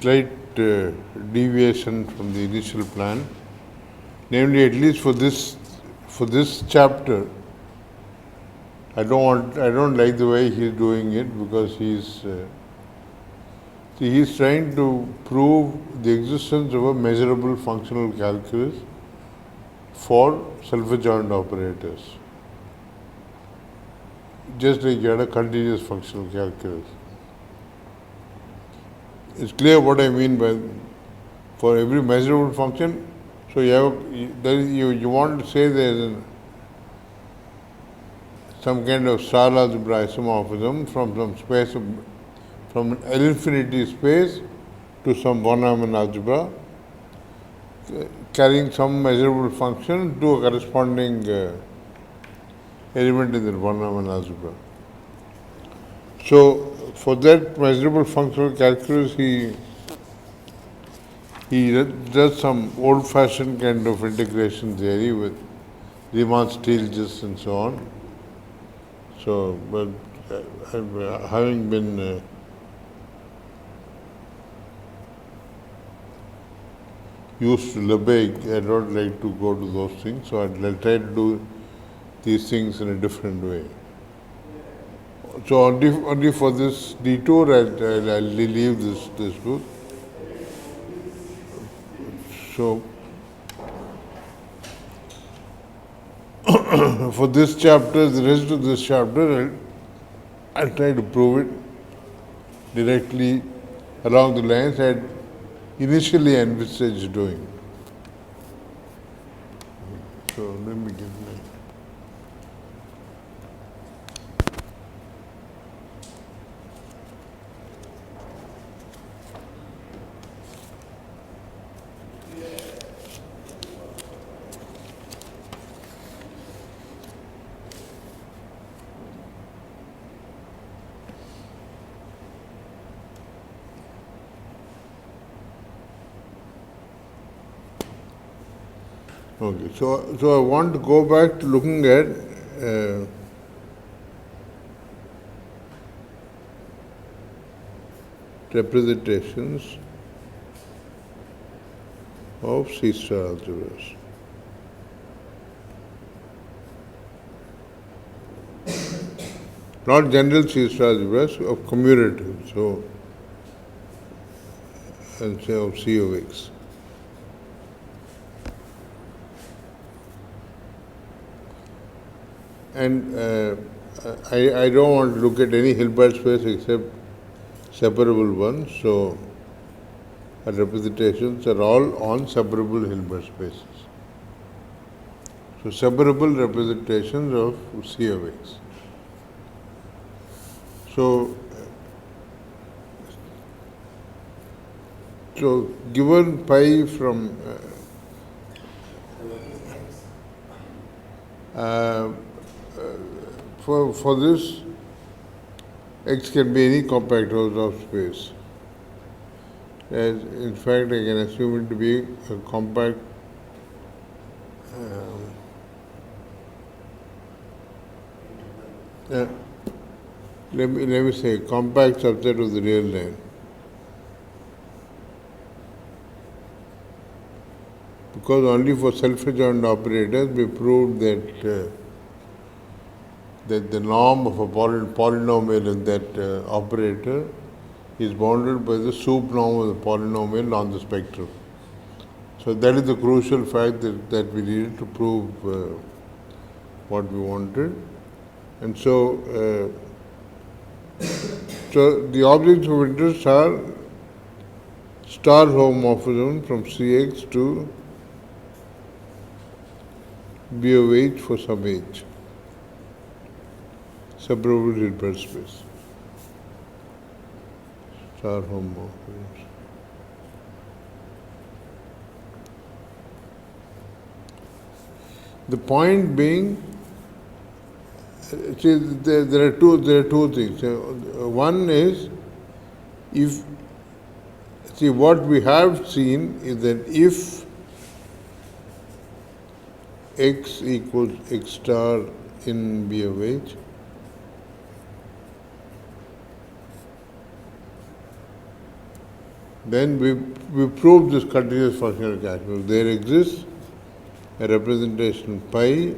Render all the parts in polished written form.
slight deviation from the initial plan. Namely, at least for this chapter, I don't like the way he's doing it because he's trying to prove the existence of a measurable functional calculus for self-adjoint operators. Just like you had a continuous functional calculus. It's clear what I mean by for every measurable function. So you want to say there is some kind of star algebra isomorphism from some space from an infinity space to some von Neumann algebra, carrying some measurable function to a corresponding element in the von Neumann algebra. So for that measurable functional calculus, he does some old-fashioned kind of integration theory with Riemann Stieltjes and so on. So, but having been used to Lebesgue, I don't like to go to those things, so I'll try to do these things in a different way. So only for this detour, I'll leave this book. So for this chapter, the rest of this chapter, I'll try to prove it directly along the lines I initially envisaged doing. So let me get my. Okay, so I want to go back to looking at representations of C-star algebras. Not general C-star algebras, of commutative, so and say of C of X. And I don't want to look at any Hilbert space except separable ones. So our representations are all on separable Hilbert spaces. So separable representations of C of X. So given pi from for this, X can be any compact Hausdorff space. As in fact, I can assume it to be a compact let me say compact subset of the real line. Because only for self-adjoint operators we proved that the norm of a polynomial in that operator is bounded by the sup norm of the polynomial on the spectrum. So that is the crucial fact that we needed to prove what we wanted. And so the objects of interest are star homomorphism from Cx to B of H for some H. Separable Hilbert space. Star homomorphisms. The point being, see, there are two things. One is, what we have seen is that if X equals X star in B of H, Then we prove this continuous functional calculus. There exists a representation pi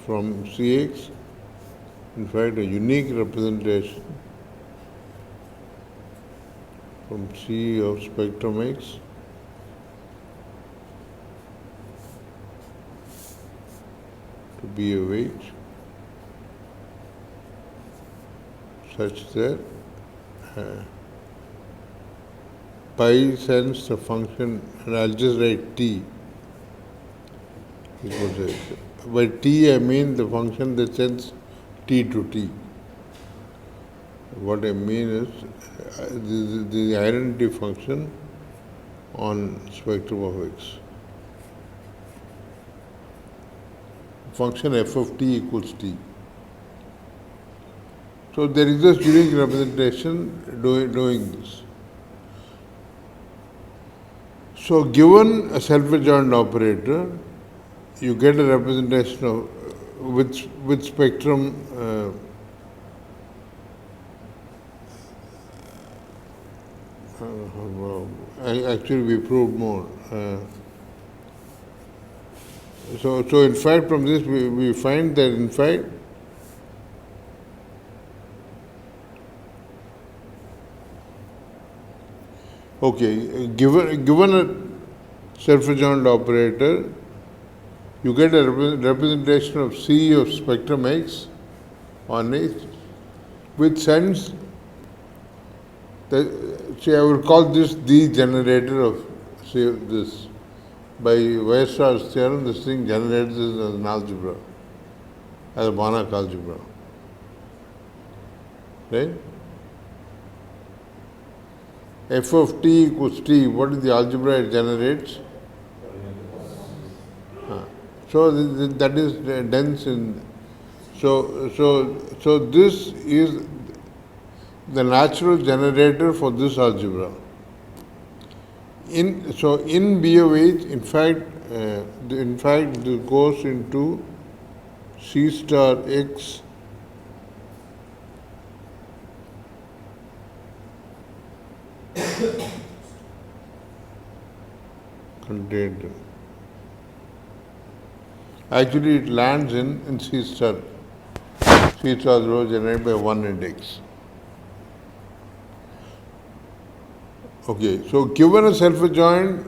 from Cx, in fact a unique representation from C of spectrum X to be a weight such that pi sends the function, and I'll just write t equals x. By t I mean the function that sends t to t. What I mean is the identity function on spectrum of x. Function f of t equals t. So there is this unique representation doing this. So given a self-adjoint operator, you get a representation of with spectrum actually we proved more. So in fact from this we find that in fact given a self-adjoint operator, you get a representation of C of spectrum X on H, which sends see, I will call this the generator of say this. By Weierstrass's theorem, this thing generates this as an algebra, as a Banach algebra. Right? F of t equals t. What is the algebra it generates? So that is dense in. So this is the natural generator for this algebra. In B of H, in fact, this goes into C star X contained. Actually, it lands in C star. C star row generated by one index. Okay, so given a self-adjoint,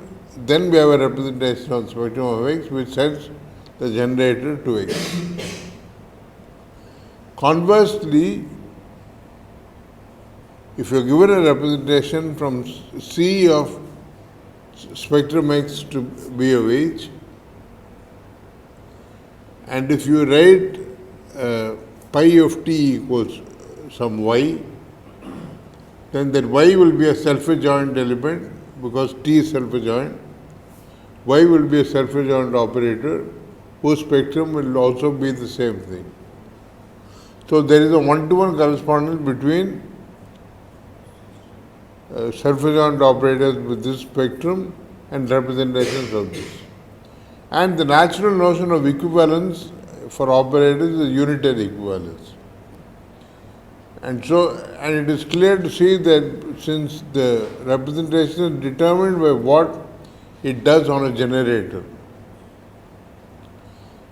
then we have a representation on spectrum of X which sends the generator to X. Conversely, if you are given a representation from C of spectrum X to B of H, and if you write pi of t equals some y, then that y will be a self-adjoint element because t is self-adjoint. Y will be a self-adjoint operator whose spectrum will also be the same thing. So there is a one-to-one correspondence between self-adjoint operators with this spectrum and representations of this. And the natural notion of equivalence for operators is unitary equivalence. And it is clear to see that since the representation is determined by what it does on a generator.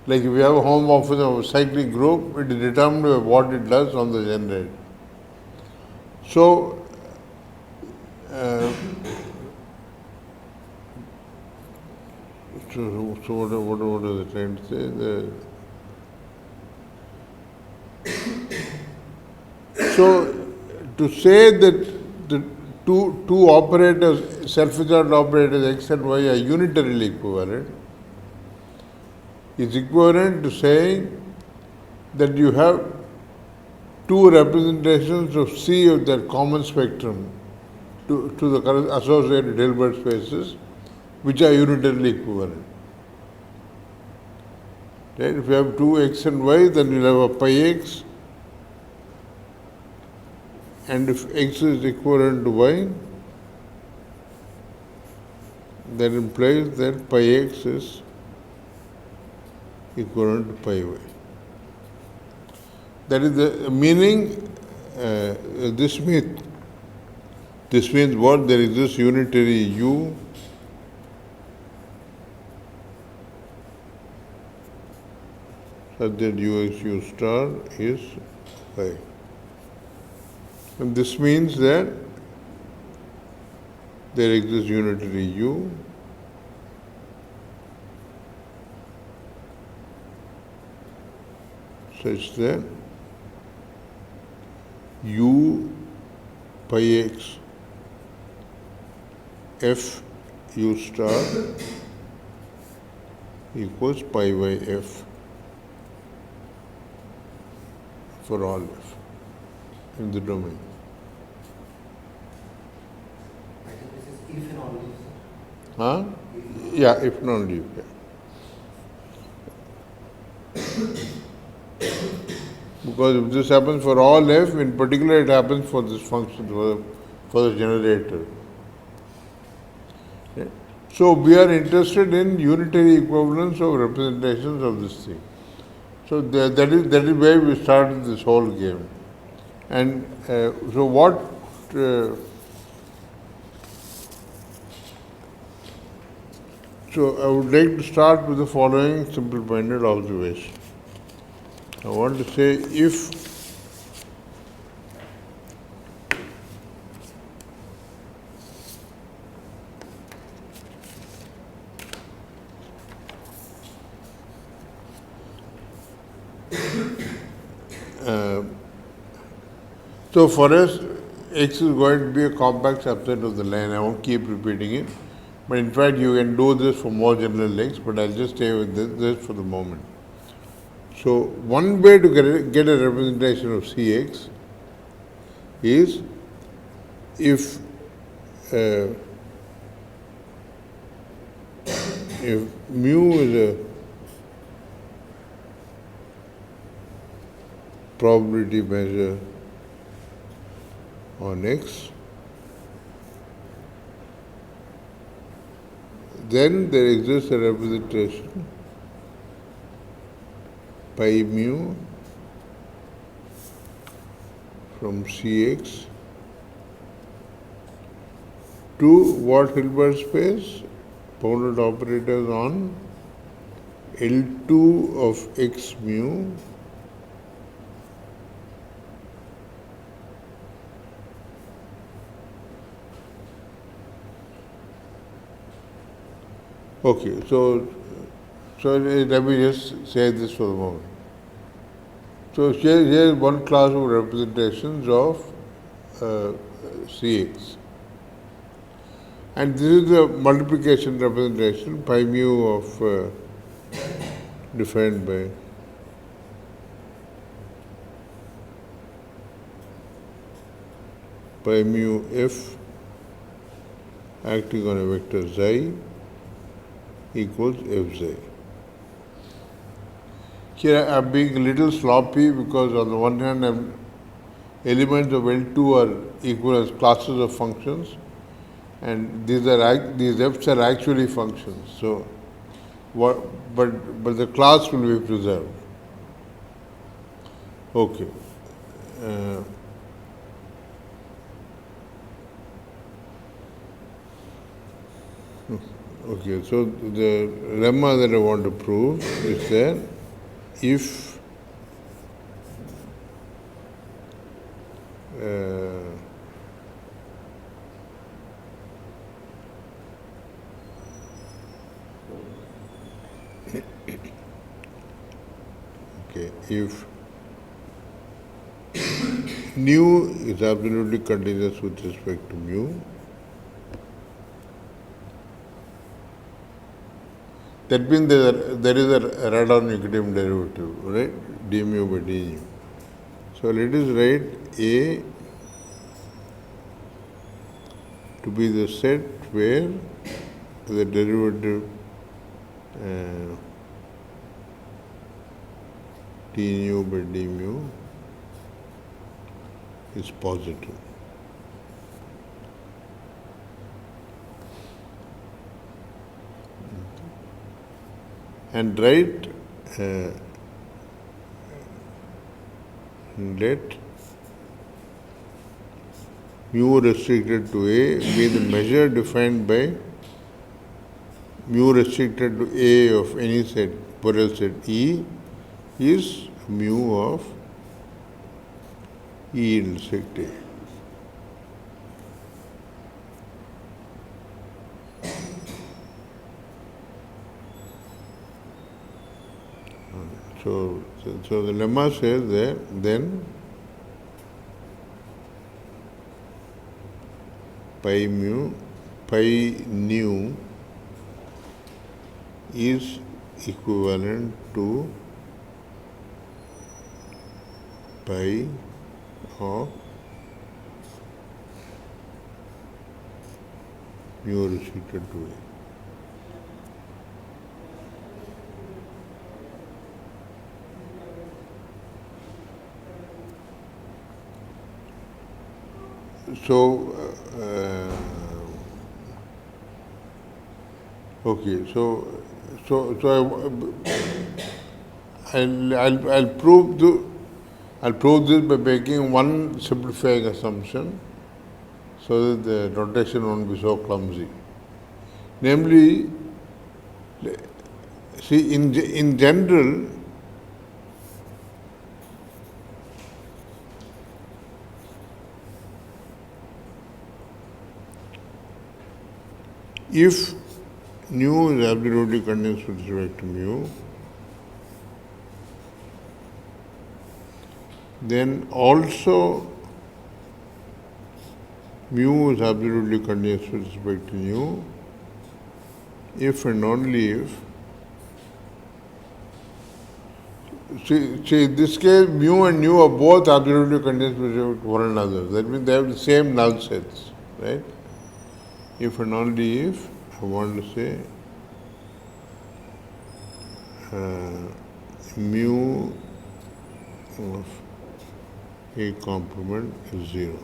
Like if we have a homomorphism of a cyclic group, it is determined by what it does on the generator. So what is it trying to say? So to say that the two operators, self-adjoint operators X and Y are unitarily equivalent is equivalent to saying that you have two representations of C of that common spectrum to the associated Hilbert spaces which are unitarily equivalent. Right? If you have two X and Y, then you will have a pi X, and if X is equivalent to Y, that implies that pi X is equivalent to pi Y. That is the meaning, this means This means what? There exists unitary u such that ux u star is y. And this means that there exists unitary u such that u pi x f u star equals pi by f for all f in the domain. I think this is if and only. Huh? Yeah, if and only if. Yeah. Because if this happens for all f, in particular it happens for this function, for the generator. Okay. So we are interested in unitary equivalence of representations of this thing. So that is where we started this whole game. And so what so I would like to start with the following simple-minded observation. I want to say if so for us x is going to be a compact subset of the line. I won't keep repeating it. But in fact you can do this for more general x, but I'll just stay with this for the moment. So one way to get a representation of Cx is if mu is a probability measure on x, then there exists a representation pi mu from Cx to what Hilbert space? Bounded operators on L2 of x mu okay, so let me just say this for the moment. So here is one class of representations of Cx. And this is the multiplication representation, pi mu of defined by pi mu f acting on a vector xi equals fz. Here I am being a little sloppy because on the one hand elements of L2 are equal as classes of functions, and these f's are actually functions. So, but the class will be preserved. Okay. Okay, so the lemma that I want to prove is that if if nu is absolutely continuous with respect to mu, that means there is a radon-Nicotian derivative, right? d mu by d nu. So let us write A to be the set where the derivative d nu by d mu is positive. And write let mu restricted to A be the measure defined by mu restricted to A of any set, Borel set E is mu of E intersect A. So the lemma says that then pi nu is equivalent to pi of mu restricted to A. So, okay, so I'll prove this by making one simplifying assumption, so that the notation won't be so clumsy. Namely, see, in general, if nu is absolutely continuous with respect to mu, then also mu is absolutely continuous with respect to nu if and only if, see in this case mu and nu are both absolutely continuous with respect to one another. That means they have the same null sets, right? If and only if I want to say mu of A complement is 0.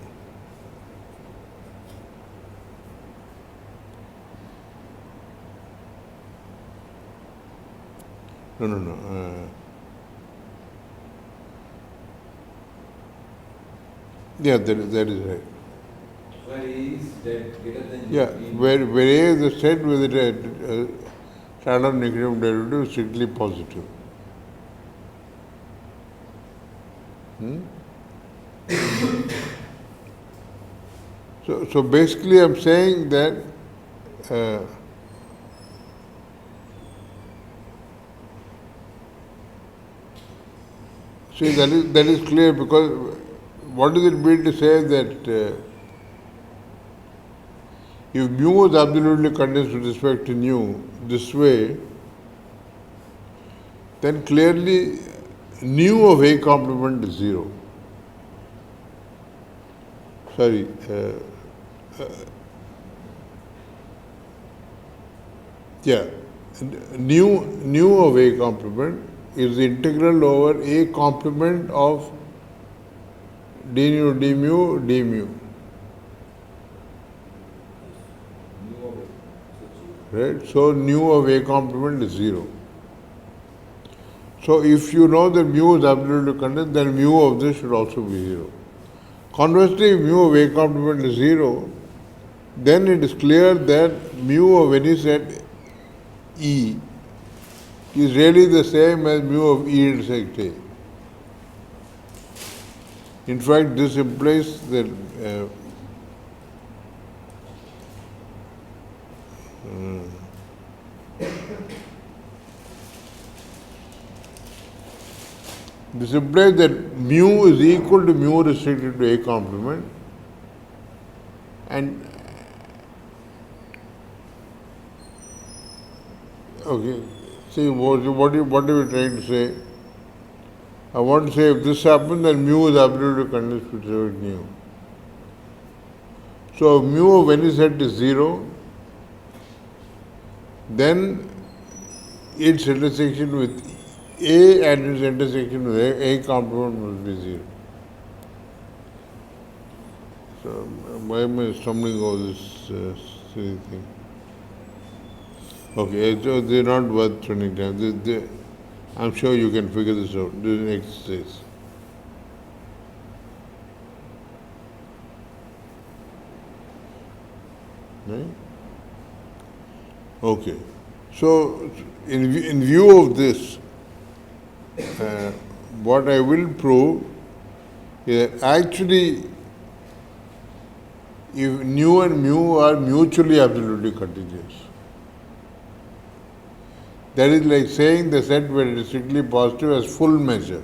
No. Yeah, that is right. Where A is that greater than Yeah, where A is a set with a standard negative derivative strictly positive. So basically I'm saying that see that is clear, because what does it mean to say that if mu is absolutely continuous with respect to nu this way, then clearly nu of A complement is 0. Sorry. Nu of A complement is the integral over A complement of d nu d mu d mu. Right? So nu of A complement is 0. So if you know that mu is absolutely continuous, then mu of this should also be 0. Conversely, if mu of A complement is 0, then it is clear that mu of any set E is really the same as mu of E intersect A. In fact, this implies that mu is equal to mu restricted to A complement, and okay, see what are we trying to say? I want to say if this happens, then mu is absolutely continuous with respect to nu. So if mu of any set is 0, then its intersection with A and its intersection with A complement must be 0. So why am I stumbling over this silly thing? Okay, so they're not worth spending time. I'm sure you can figure this out. This is an exercise. Right? Okay. So, in view of this, what I will prove is that actually, if nu and mu are mutually absolutely continuous, that is like saying the set where it is strictly positive as full measure.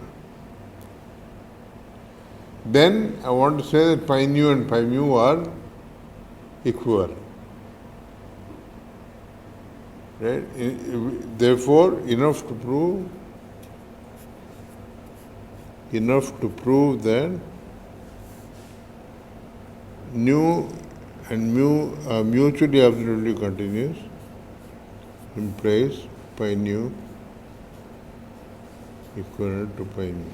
Then I want to say that pi nu and pi mu are equivalent. Right? Therefore, enough to prove that nu and mu are mutually absolutely continuous implies pi nu equivalent to pi mu.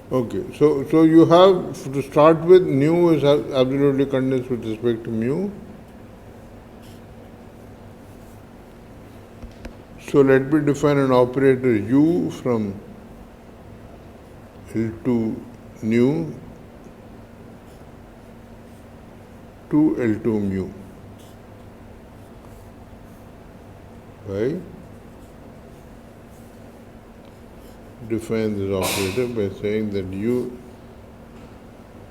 Okay, so you have to start with nu is absolutely continuous with respect to mu. So let me define an operator u from L2 nu to L2 mu. Right? Define this operator by saying that u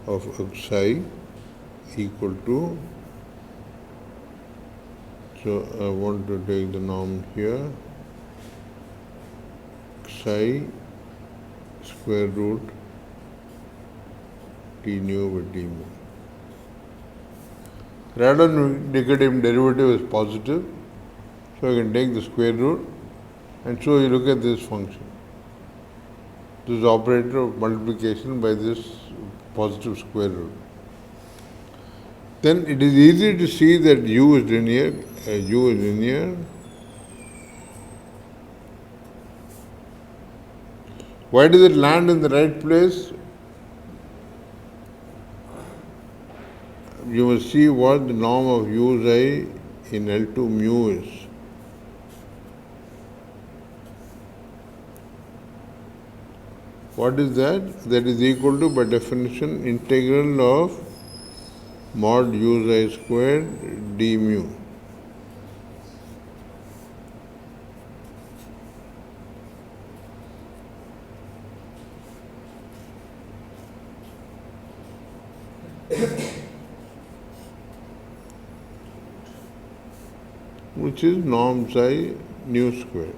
of xi equal to, so I want to take the norm here, xi square root t nu by t mu. Radon negative derivative is positive, so I can take the square root, and so you look at this function. This operator of multiplication by this positive square root. Then it is easy to see that u is linear. Why does it land in the right place? You must see what the norm of uxi in L2 mu is. What is that? That is equal to, by definition, integral of mod uxi squared d mu. Which is norm psi nu squared.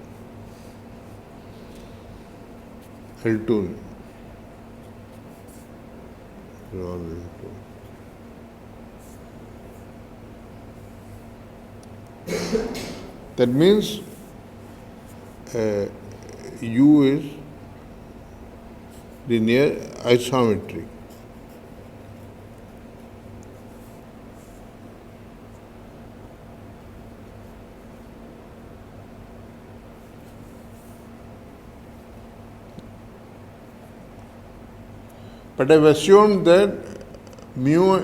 L2. All L2. That means u is linear isometric. But I've assumed that mu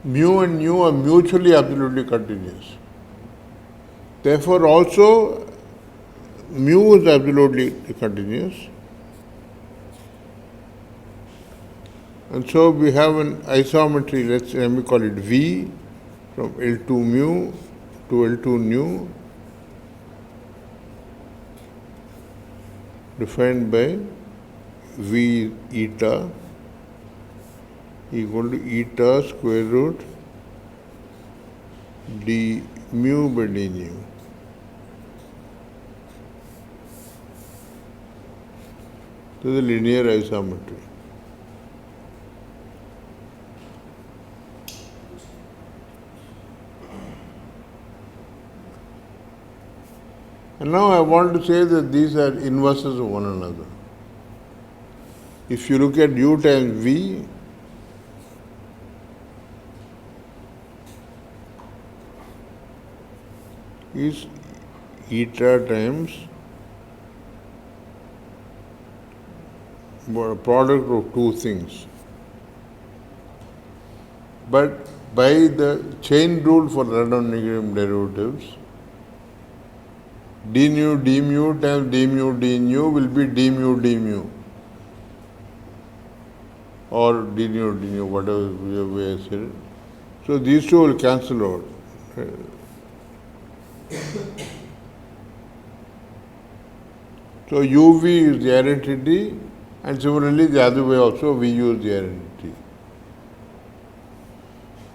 and nu are mutually absolutely continuous. Therefore, also mu is absolutely continuous. And so we have an isometry, let me call it V, from L2 mu to L2 nu, defined by V eta equal to eta square root d mu by d nu. This is a linear isometry. And now I want to say that these are inverses of one another. If you look at u times v, is eta times product of two things. But by the chain rule for random negative derivatives, d nu d mu times d mu d nu will be d mu d mu, or d nu d nu, whatever way I said it. So these two will cancel out. So uv is the identity, and similarly the other way also vu is the identity.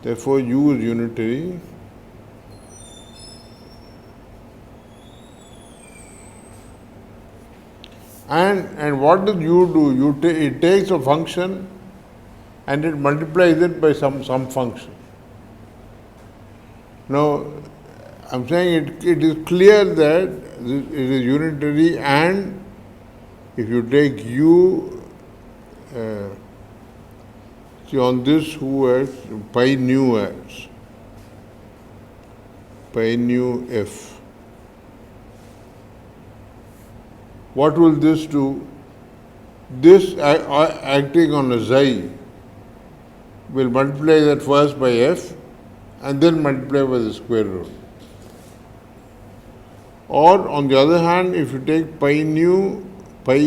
Therefore u is unitary. And what does u do? It takes a function and it multiplies it by some function. Now, I'm saying it is clear that it is unitary, and if you take u, see on this who has pi nu as pi nu f. What will this do? This acting on a xi will multiply that first by f and then multiply by the square root. Or on the other hand, if you take pi mu, sorry,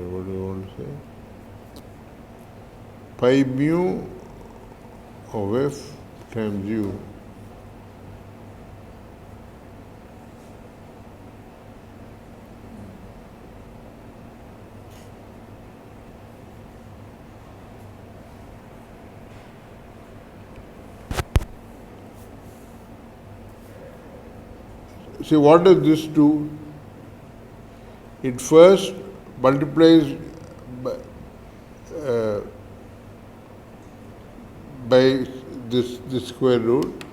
what do you want to say? Pi mu of f times u. See, what does this do? It first multiplies by this square root,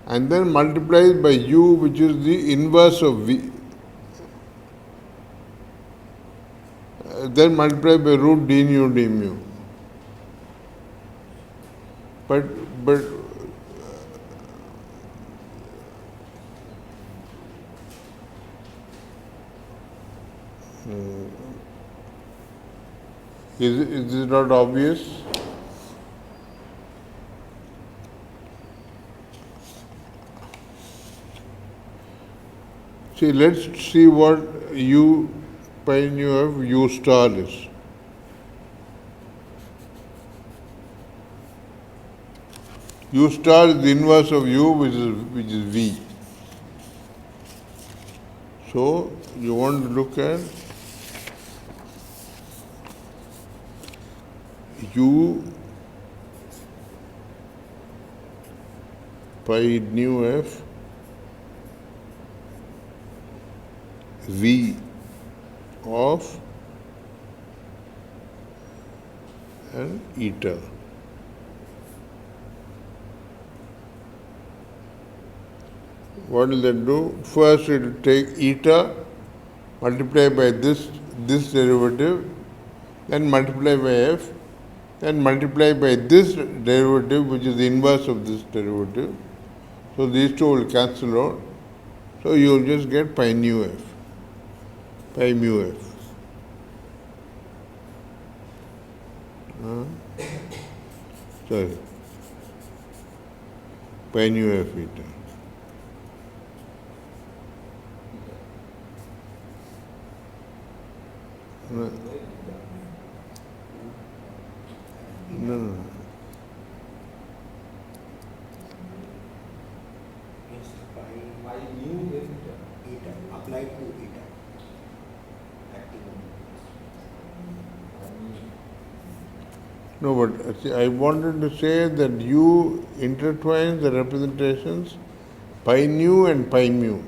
and then multiplies by u, which is the inverse of v. Then multiply by root d nu d mu. But is this not obvious? See, let's see what u pi nu of u star is. U star is the inverse of u, which is v. So you want to look at u pi nu f v of and eta. What will that do? First it will take eta, multiply by this derivative, then multiply by f, then multiply by this derivative, which is the inverse of this derivative. So these two will cancel out. So you will just get pi nu f, pi mu f. Sorry, pi nu f eta. No. Yes, Pi mu f eta applied to eta. Acting on No, but see, I wanted to say that you intertwine the representations pi nu and pi mu. It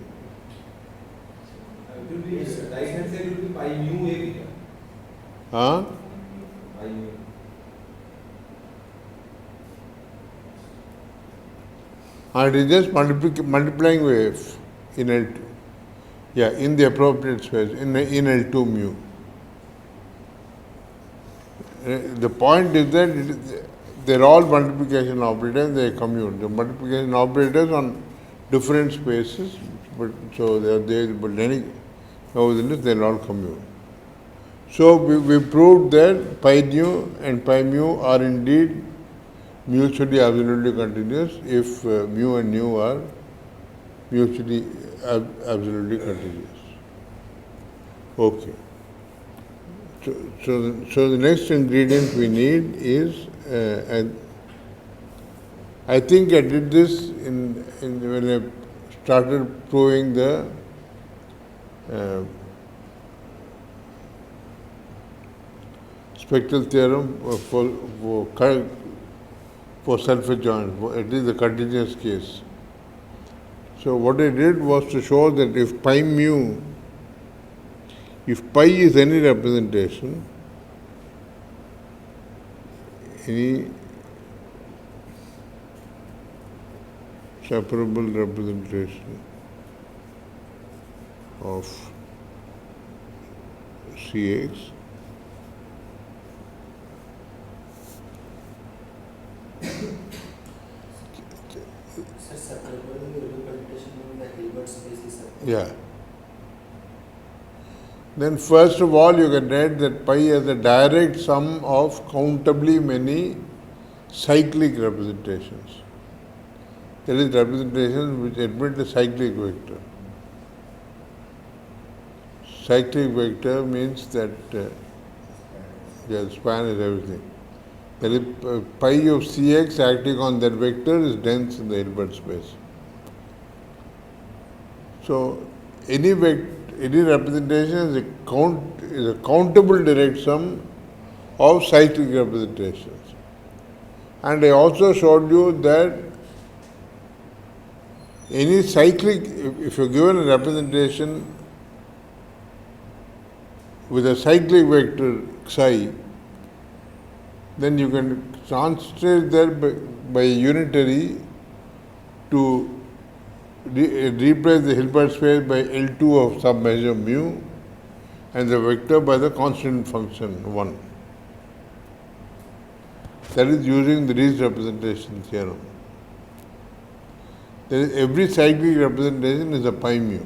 will be right hand side will be pi mu a beta. Huh? Pi mu. And it is just multiplying with f in L2. Yeah, in the appropriate space, in L2 mu. The point is that they're all multiplication operators, they commute. The multiplication operators on different spaces, but so they are there, but nevertheless they'll all commute. So we proved that pi nu and pi mu are indeed mutually absolutely continuous if mu and nu are mutually absolutely continuous. Okay. So the next ingredient we need is, I think I did this when I started proving the spectral theorem for self-adjoint, at least the continuous case. So what I did was to show that if pi is any representation, any separable representation of Cx, separable representation means the Hilbert space is separable. yeah. Then first of all you can write that pi as a direct sum of countably many cyclic representations. There is representations which admit a cyclic vector. Cyclic vector means that the span is everything. There is pi of Cx acting on that vector is dense in the Hilbert space. So any representation is a countable direct sum of cyclic representations. And I also showed you that any cyclic, if you're given a representation with a cyclic vector psi, then you can translate that by unitary to replace the Hilbert space by L2 of some measure mu and the vector by the constant function 1. That is using the Riesz representation theorem. Every cyclic representation is a pi mu.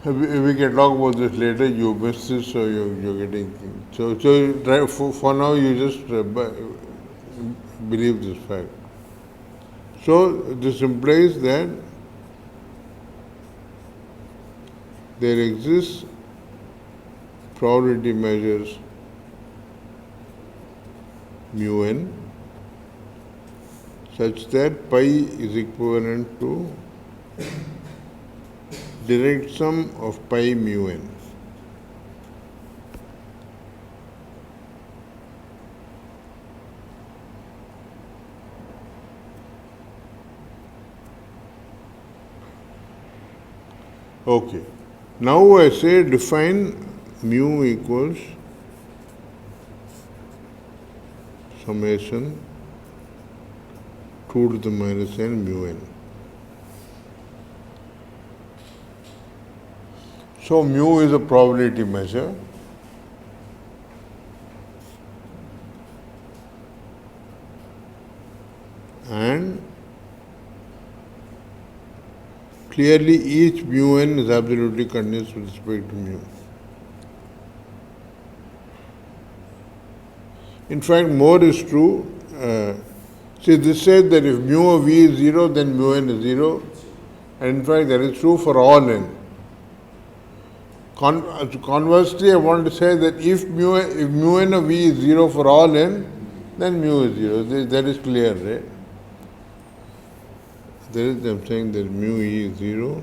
We can talk about this later. You missed this, so you're getting things. So for now, you just believe this fact. So this implies that there exists probability measures mu n such that pi is equivalent to direct sum of pi mu n. Okay. Now I say define mu equals summation 2 to the minus n mu n. So mu is a probability measure. And clearly each mu n is absolutely continuous with respect to mu. In fact, more is true. See, this says that if mu of v is 0, then mu n is 0. And in fact, that is true for all n. Conversely, I want to say that if mu n of v is 0 for all n, then mu is 0. That is clear, right? I'm saying that mu e is 0.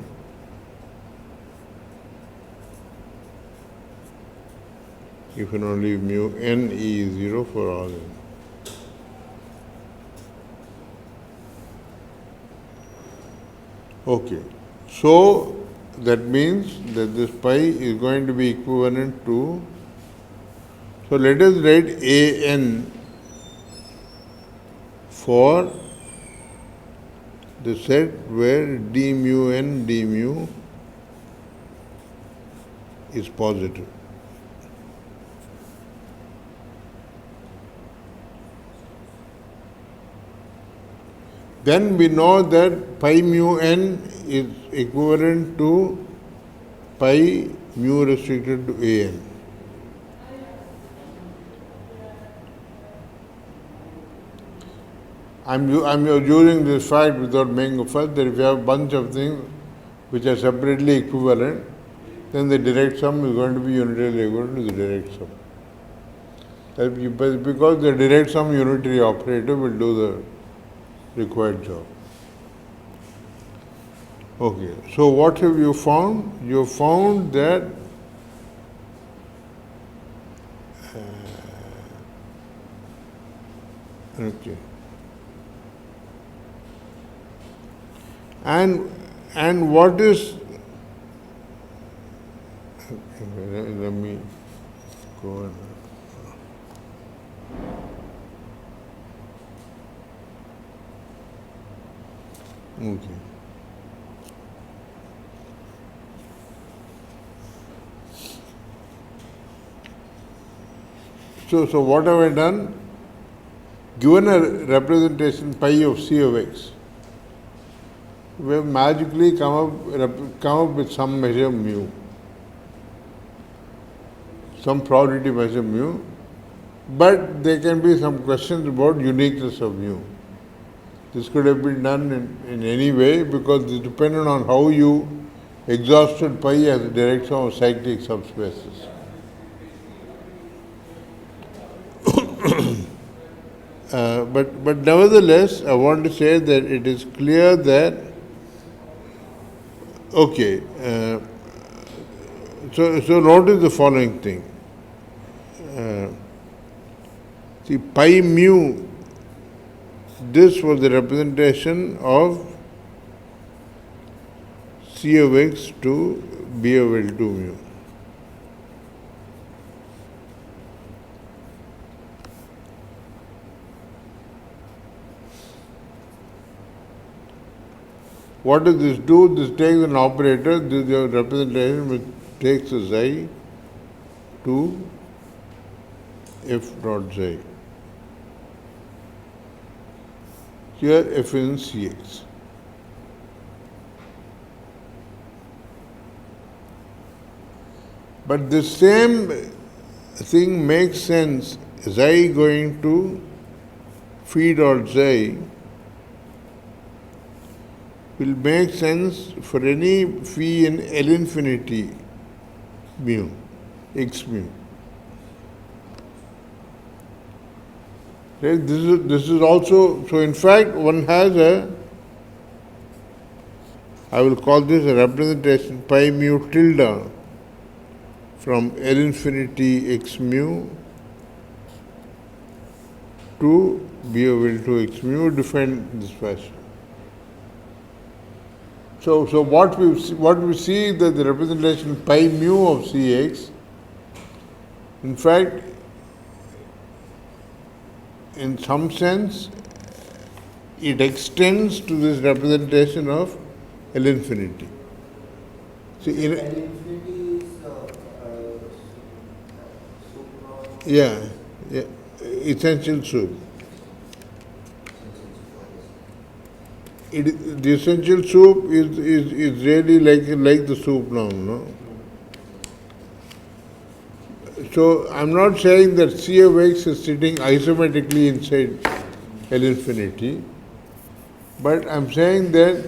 If and only if mu n e is 0 for all n. Okay. So that means that this pi is going to be equivalent to, so let us write a n for the set where d mu n d mu is positive. then we know that pi mu n is equivalent to pi mu restricted to a n. I'm using this fact without making a fuss that if you have a bunch of things which are separately equivalent, then the direct sum is going to be unitarily equal to the direct sum. Because the direct sum unitary operator will do the required job. Okay, so what have you found? You found that okay. And what is let me go on. Okay. So what have I done? Given a representation pi of C of x, we have magically come up with some measure mu, some probability measure mu, but there can be some questions about uniqueness of mu. This could have been done in any way because it's dependent on how you exhausted pi as a direct sum of cyclic subspaces. But nevertheless, I want to say that it is clear that okay. So notice the following thing. See, pi mu. This was the representation of C of x to B of L2 mu. What does this do? This takes an operator, this is your representation which takes a xi to f dot xi. Here f is Cx. But the same thing makes sense, xi going to phi dot xi will make sense for any phi in L infinity mu, x mu. Right? This is also, so in fact one has I will call this a representation pi mu tilde from L infinity x mu to B of L2 x mu defined in this fashion. So what we see is that the representation pi mu of Cx, in fact, in some sense, it extends to this representation of L infinity. See, L infinity is yeah, essential soup. The essential soup is really like the soup now, no? So I'm not saying that C of x is sitting isometrically inside L infinity, but I'm saying that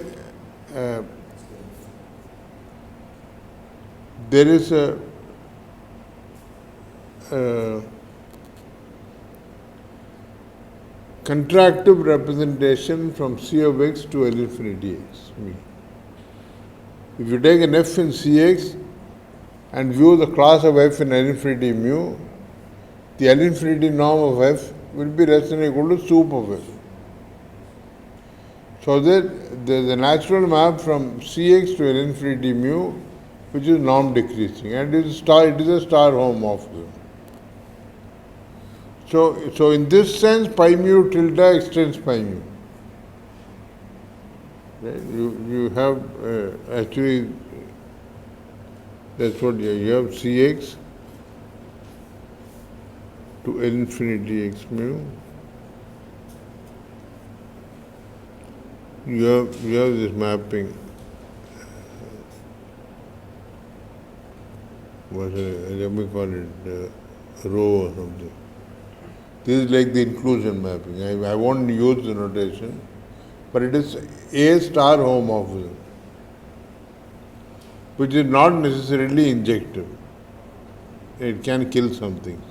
there is a contractive representation from C of x to L infinity x. If you take an f in Cx and view the class of f in L infinity mu, the L infinity norm of f will be less than or equal to soup of f. So that there is a natural map from Cx to L infinity mu, which is norm decreasing, and it is a star homomorphism. So in this sense, pi mu tilde extends pi mu. Right? You have actually, that's what you have Cx to L infinity x mu you have this mapping. Let me call it row or something. This is like the inclusion mapping. I won't use the notation, but it is A star homomorphism, which is not necessarily injective. It can kill some things.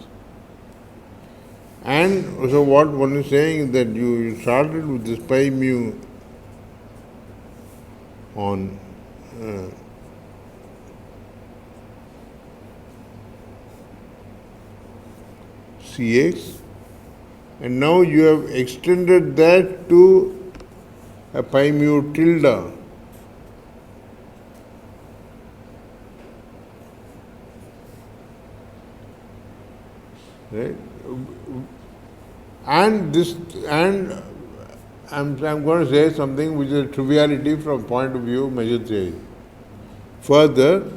And so what one is saying is that you started with this pi mu on Cx, and now you have extended that to a pi mu tilde. Right? And I'm going to say something which is a triviality from point of view of measure theory. Further,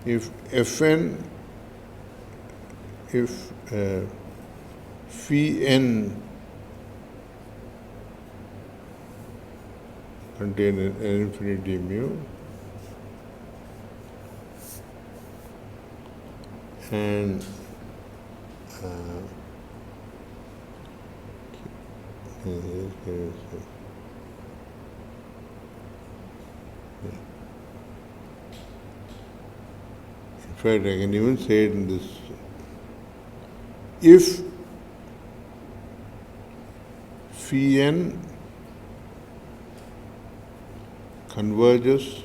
if Fn, if phi n contain an infinity mu, and in fact, I can even say it in this. If phi n converges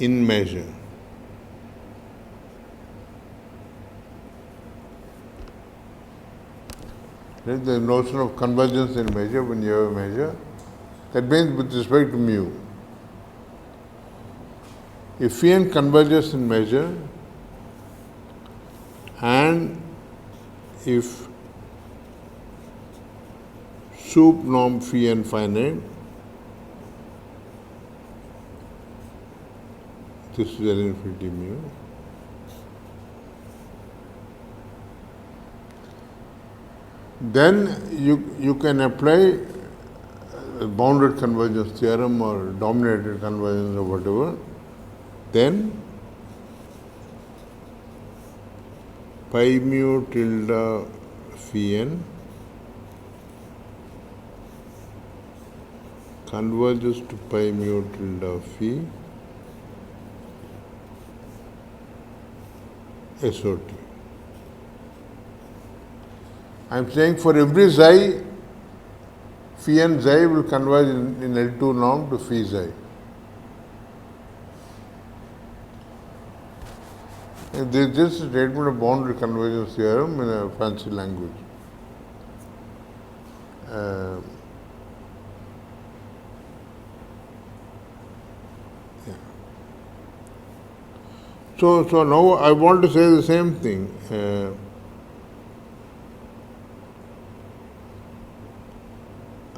in measure, right? The notion of convergence in measure, when you have a measure, that means with respect to mu. If phi n converges in measure, and if sup norm phi n finite, this is an infinity mu, then you can apply bounded convergence theorem or dominated convergence or whatever. Then pi mu tilde phi n converges to pi mu tilde phi SOT. I am saying for every xi, phi n xi will converge in L2 norm to phi xi. This is just a statement of boundary convergence theorem in a fancy language. So now I want to say the same thing.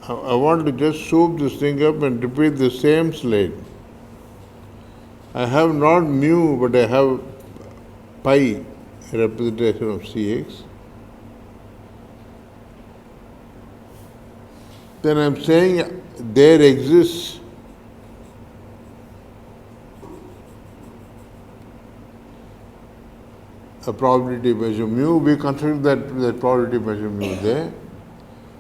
I want to just soup this thing up and repeat the same slide. I have not mu, but I have pi representation of Cx. Then I am saying there exists a probability measure mu. We consider that probability measure mu there,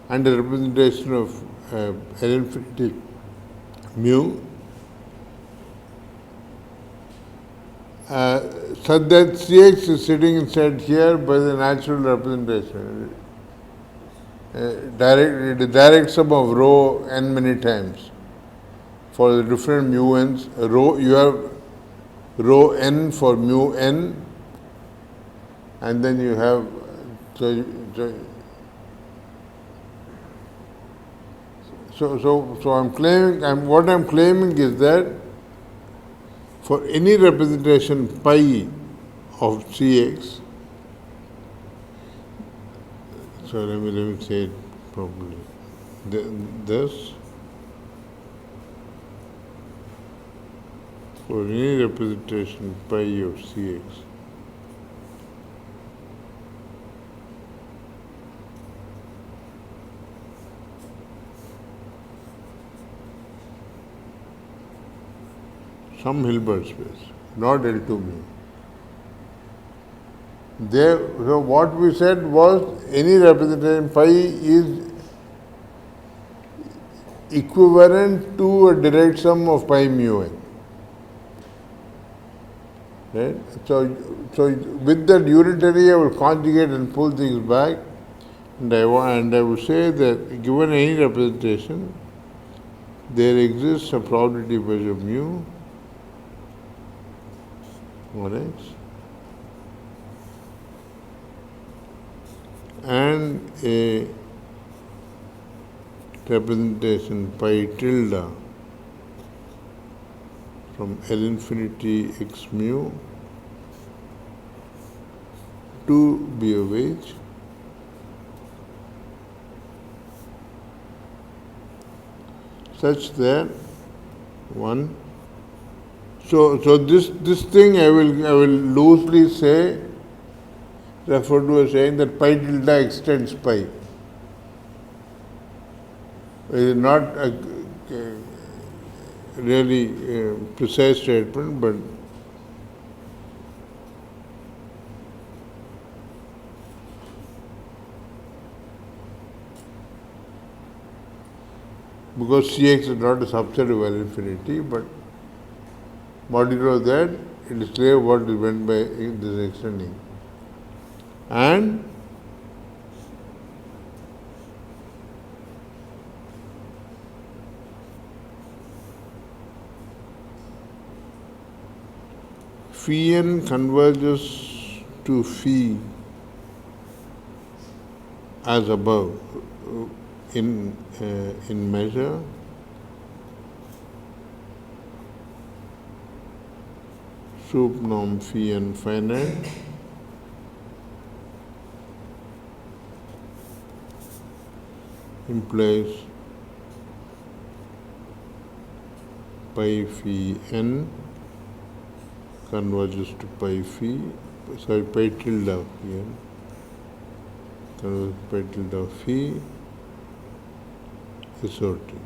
and a representation of L infinity mu, such that Cx is sitting inside here by the natural representation. The direct sum of rho n many times for the different mu n's. You have rho n for mu n, and then you have so I'm claiming, what I'm claiming is that for any representation pi of Cx, so let me say it properly. This, for any representation pi of Cx, some Hilbert space, not L2 mu. There, so what we said was any representation phi is equivalent to a direct sum of pi mu n. Right? So with that unitary, I will conjugate and pull things back, and I will say that given any representation, there exists a probability measure mu on x and a representation pi tilde from L infinity x mu to B of h such that one. So this thing I will loosely say, refer to as saying that pi tilde extends pi. It is not a really precise statement, but because Cx is not a subset of L infinity, but modulo that, it is clear what is meant by this extending. And phi n converges to phi as above in measure sup norm phi n finite implies pi phi n converges to pi tilde of phi n converges to pi tilde of phi is sorted.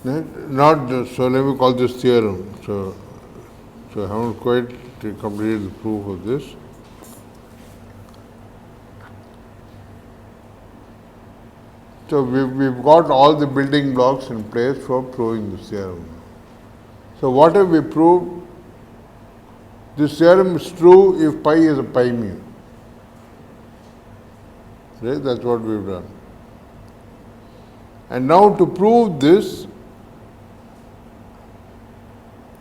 So let me call this theorem. So I haven't quite completed the proof of this. So we've got all the building blocks in place for proving this theorem. So what have we proved? This theorem is true if pi is a pi mu. Right? That's what we've done. And now to prove this,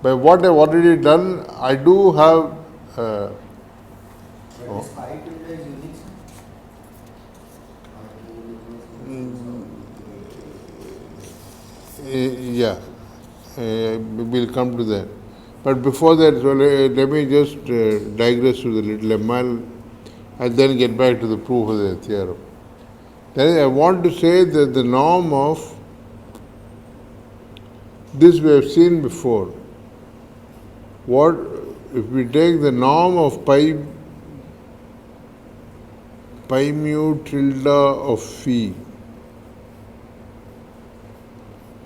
by what I've already done, I do have But this pi tilde is unique, yeah, we'll come to that. But before that, so let me just digress to the little mile and then get back to the proof of the theorem. Then I want to say that the norm of this we have seen before. What if we take the norm of pi mu tilde of phi?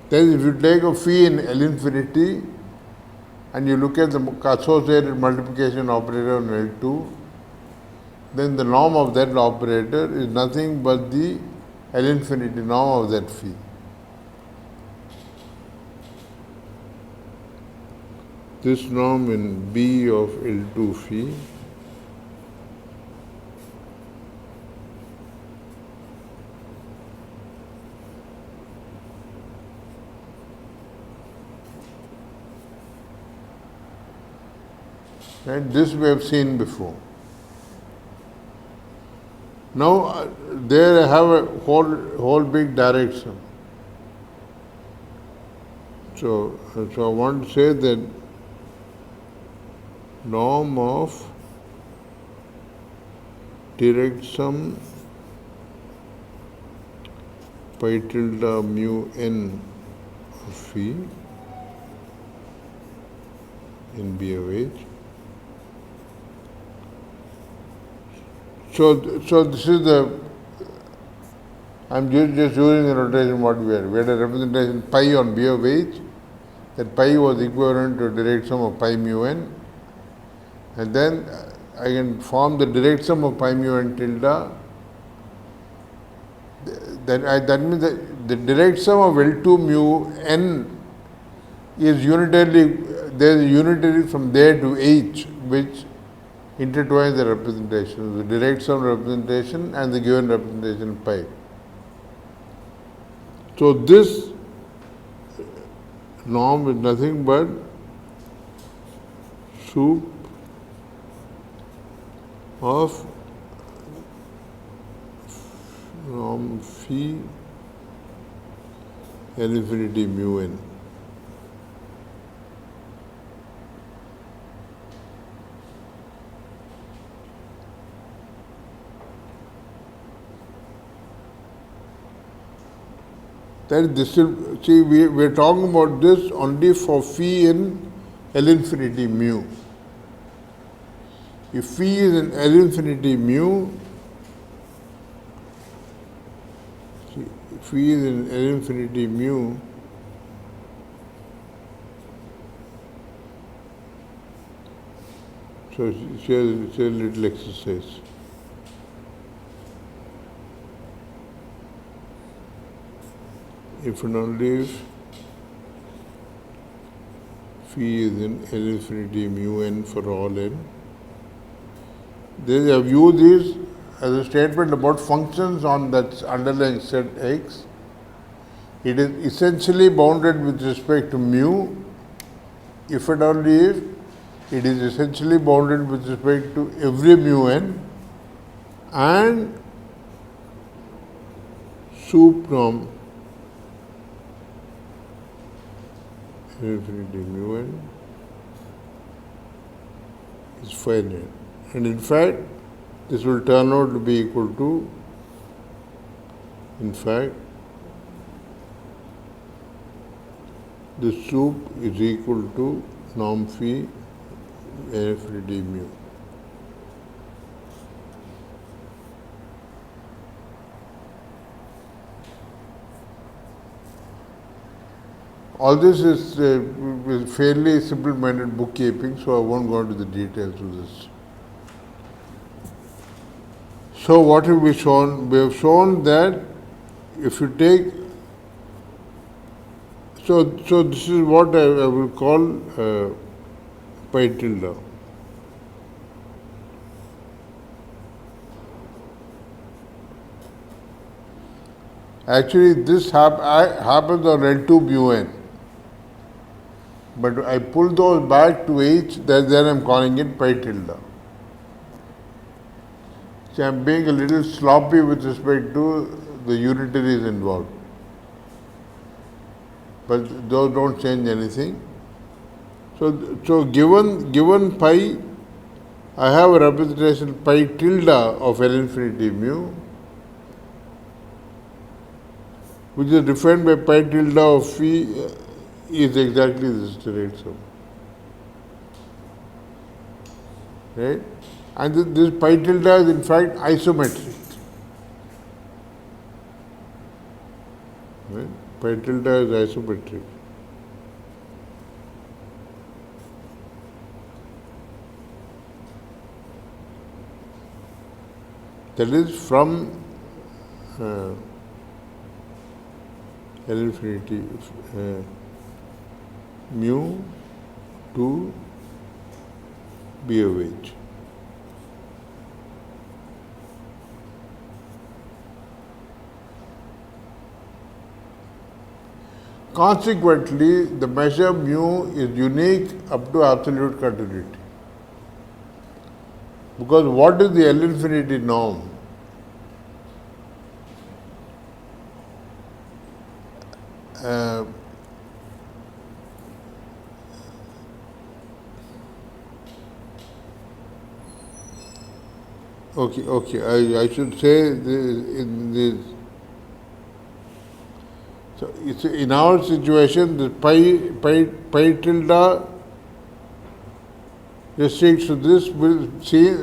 Then if you take a phi in L infinity and you look at the associated multiplication operator on L2, then the norm of that operator is nothing but the L infinity norm of that phi. This norm in B of L2 phi and this we have seen before. Now there I have a whole big direction. So I want to say that norm of direct sum pi tilde mu n of phi in B of h. So this is the I'm just using the notation what we had. We had a representation pi on B of h. That pi was equivalent to direct sum of pi mu n. And then I can form the direct sum of pi mu n tilde. That means that the direct sum of L2 mu n is unitarily, there is a unitary from there to h, which intertwines the representation, the direct sum representation and the given representation pi. So this norm is nothing but soup of norm phi L infinity mu n. That this will, see, we are talking about this only for phi in L infinity mu. If phi is in L infinity mu, see, if phi is in L infinity mu, so here's a little exercise. If and only if phi is in L infinity mu n for all n, then I have used this as a statement about functions on that underlying set x. It is essentially bounded with respect to mu, if and only if it is essentially bounded with respect to every mu n, and soup norm infinity mu n is finite. And in fact, this will turn out to be equal to, in fact, the soup is equal to norm phi infinity mu. All this is fairly simple-minded bookkeeping, so I won't go into the details of this. So what have we shown? We have shown that if you take, so this is what I will call pi tilde. Actually, this happens on L2 mu n. But I pull those back to h, then I am calling it pi tilde. See, I am being a little sloppy with respect to the unitaries involved. But those don't change anything. So given pi, I have a representation pi tilde of L infinity mu, which is defined by pi tilde of phi is exactly this direct sum. Right? And this pi tilde is in fact isometric. Right? Pi tilde is isometric. That is from L infinity mu to B of h. Consequently, the measure mu is unique up to absolute continuity. Because what is the L infinity norm? Okay. I should say in this. So it's in our situation, the pi tilde restricts to this will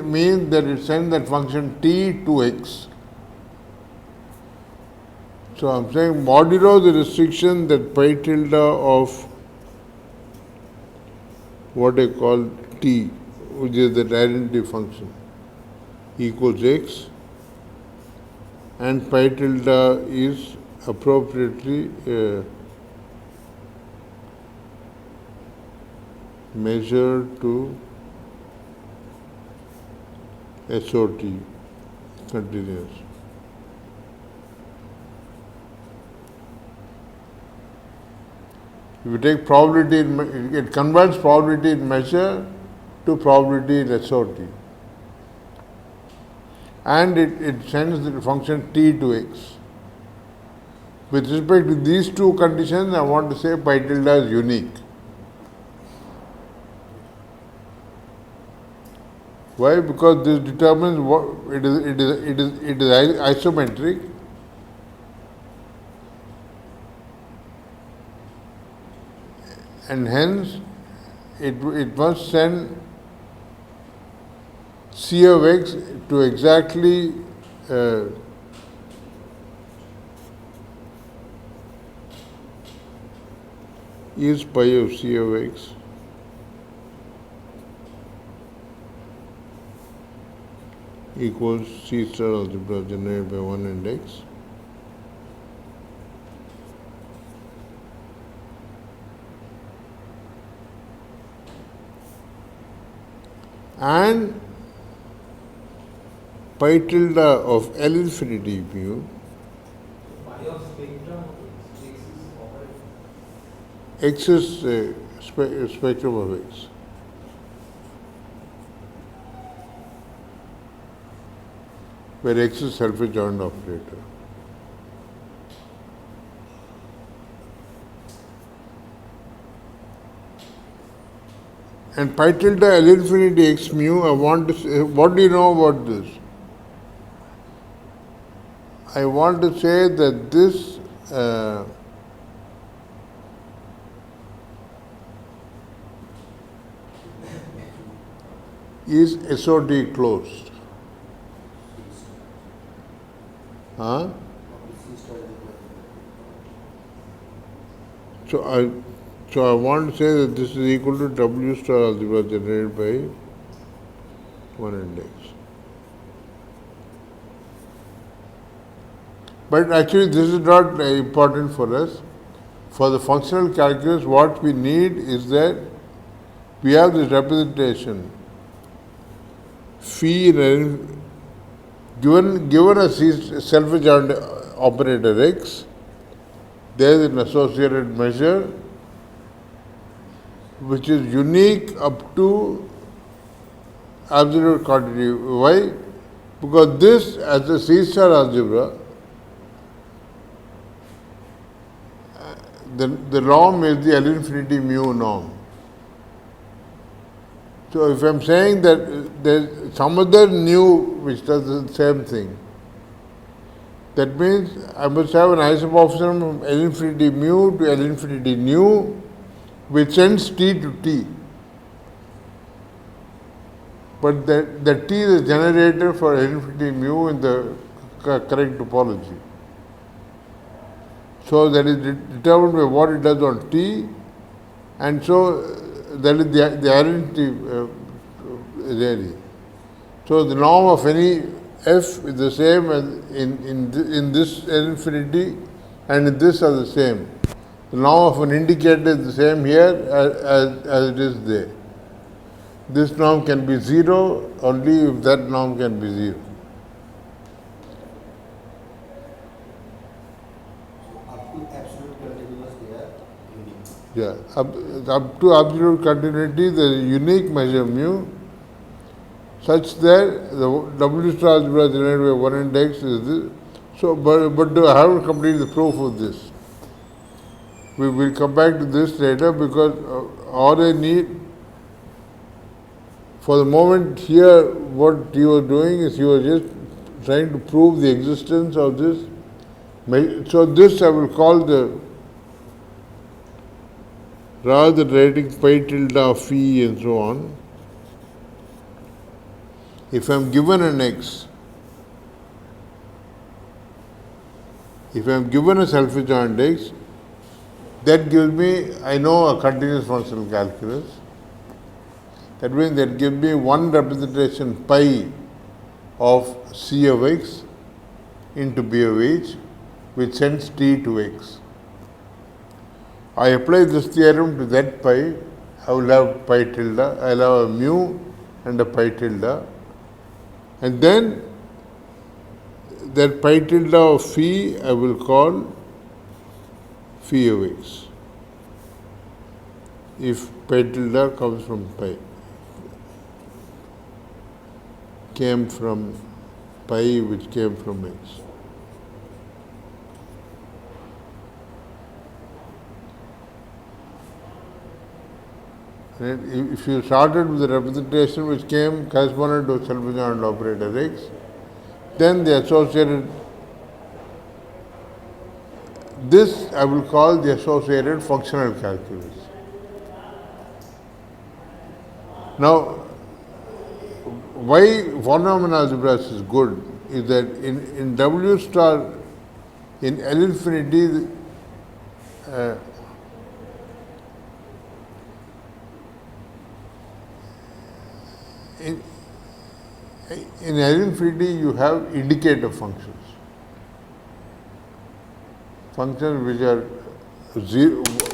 mean that it sends that function t to x. So I'm saying modulo the restriction that pi tilde of what I call t, which is that identity function, equals x, and pi tilde is appropriately measured to SOT, continuous. If you take probability, it converts probability in measure to probability in SOT. And it sends the function t to x. With respect to these two conditions, I want to say pi tilde is unique. Why? Because this determines what it is isometric, and hence it must send C of x to exactly is pi of C of x equals C star algebra generated by 1 and x. And pi tilde of L infinity mu Pi of spectrum of x is operator. x is spectrum of x. Where x is self-adjoint operator. And pi tilde L infinity x mu, I want to say, what do you know about this? I want to say that this is SOT closed. Huh? So I want to say that this is equal to W star algebra generated by 1 and x. But actually this is not important for us. For the functional calculus, what we need is that we have this representation phi given a self-adjoint operator x, there is an associated measure which is unique up to absolute quantity. Why? Because this, as a C-star algebra, the norm is the L infinity mu norm. So if I am saying that there is some other nu which does the same thing, that means I must have an isomorphism from L infinity mu to L infinity nu, which sends t to t. But the t is the generator for L infinity mu in the correct topology. So that is determined by what it does on t, and so that is the identity really. So the norm of any f is the same as in this L infinity, and in this are the same. The norm of an indicator is the same here as it is there. This norm can be 0 only if that norm can be 0. Up to absolute continuous, they are unique. Yeah, up to absolute continuity, there is a unique measure mu, such that the W star algebra generated by 1 and x is this. So, but I haven't completed the proof of this. We will come back to this later, because all I need, for the moment here, what you are doing is you are just trying to prove the existence of this. So this I will call the, rather than writing pi tilde phi and so on, if I am given an x If I am given a self-adjoint x, that gives me, I know a continuous functional calculus. That means that gives me one representation pi of C of x into B of h, which sends t to x. I apply this theorem to that pi, I will have pi tilde, I will have a mu and a pi tilde, and then that pi tilde of phi I will call phi of x, if pi tilde comes from pi, came from pi which came from x. And if you started with the representation which came corresponding to self-adjoint operator x, then the associated, this I will call the associated functional calculus. Now, why von Neumann algebras is good is that in W star, in L infinity, in L infinity you have indicator functions. Functions which are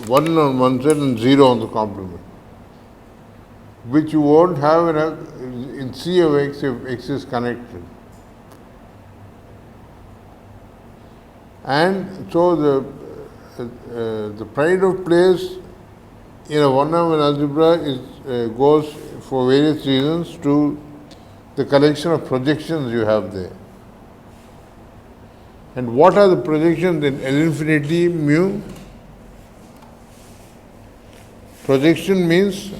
1 on one side and 0 on the complement, which you won't have in C of x if x is connected. And so the pride of place in a von Neumann algebra is goes for various reasons to the collection of projections you have there. And what are the projections in L infinity mu? Projection means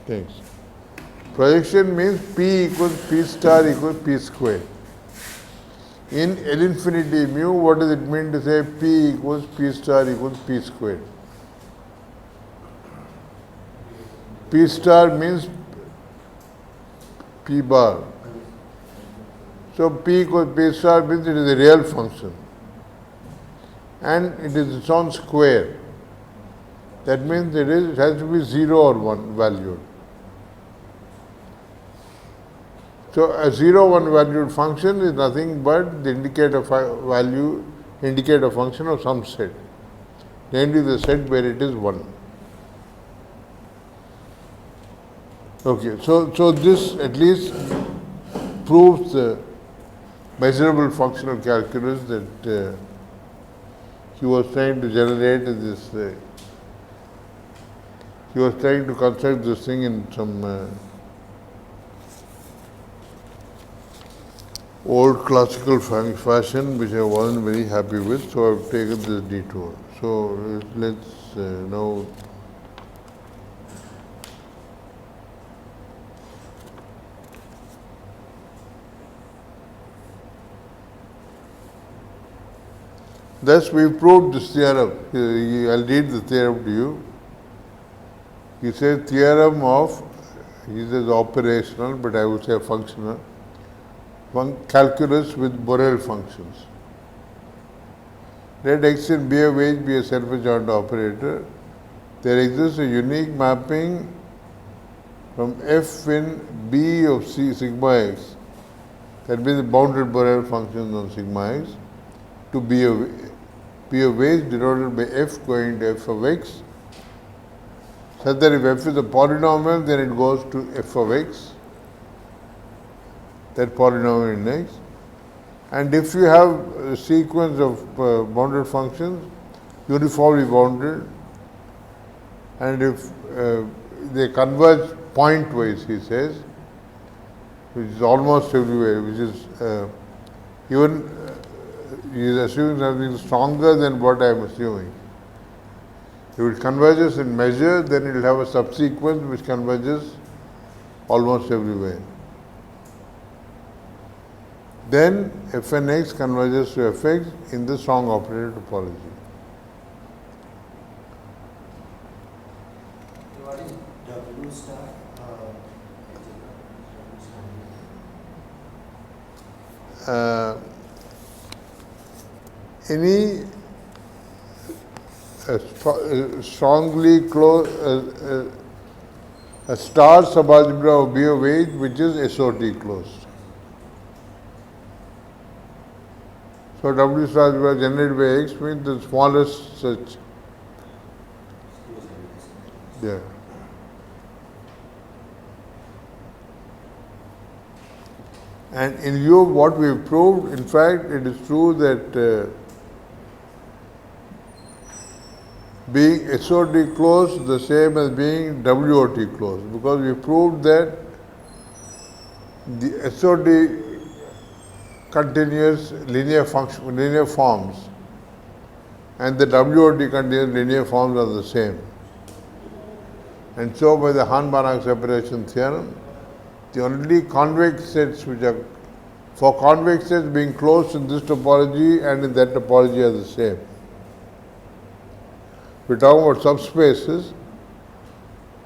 thanks. Projection means P equals P star equals P square. In L infinity mu, what does it mean to say P equals P star equals P squared? P star means P bar. So P equals P star means it is a real function. And it is its own square. That means it has to be 0 or 1 valued. So a 0, 1 valued function is nothing but the indicator function of some set, namely the set where it is 1. Okay, so this at least proves the measurable functional calculus that he was trying to generate in this. He was trying to construct this thing in some old classical fashion, which I wasn't very happy with, so I've taken this detour. So let's now thus we proved this theorem. I'll read the theorem to you. He says theorem of, he says operational, but I would say functional, calculus with Borel functions. Let x in B of h be a self-adjoint operator. There exists a unique mapping from f in B of C sigma x, that means the bounded Borel functions on sigma x, to B of h denoted by f going to f of x, such that if f is a polynomial, then it goes to f of x, that polynomial in x. And if you have a sequence of bounded functions, uniformly bounded, and if they converge pointwise, he says, which is almost everywhere, which is even he is assuming something stronger than what I am assuming. If it converges in measure, then it will have a subsequence which converges almost everywhere. Then fnx converges to fx in the strong operator topology. What is W star? any strongly close a star subalgebra of B of H which is SOT closed. So W star algebra generated by X means the smallest such. Yeah. And in view of what we have proved, in fact, it is true that being SOT closed the same as being WOT closed, because we proved that the SOT continuous linear forms and the WOT continuous linear forms are the same. And so by the Hahn-Banach separation theorem, the only convex sets which are, for convex sets being closed in this topology and in that topology are the same. We are talking about subspaces.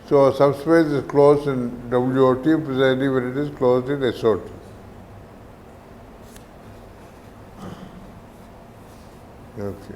So a subspace is closed in WOT precisely when it is closed in SOT. Okay.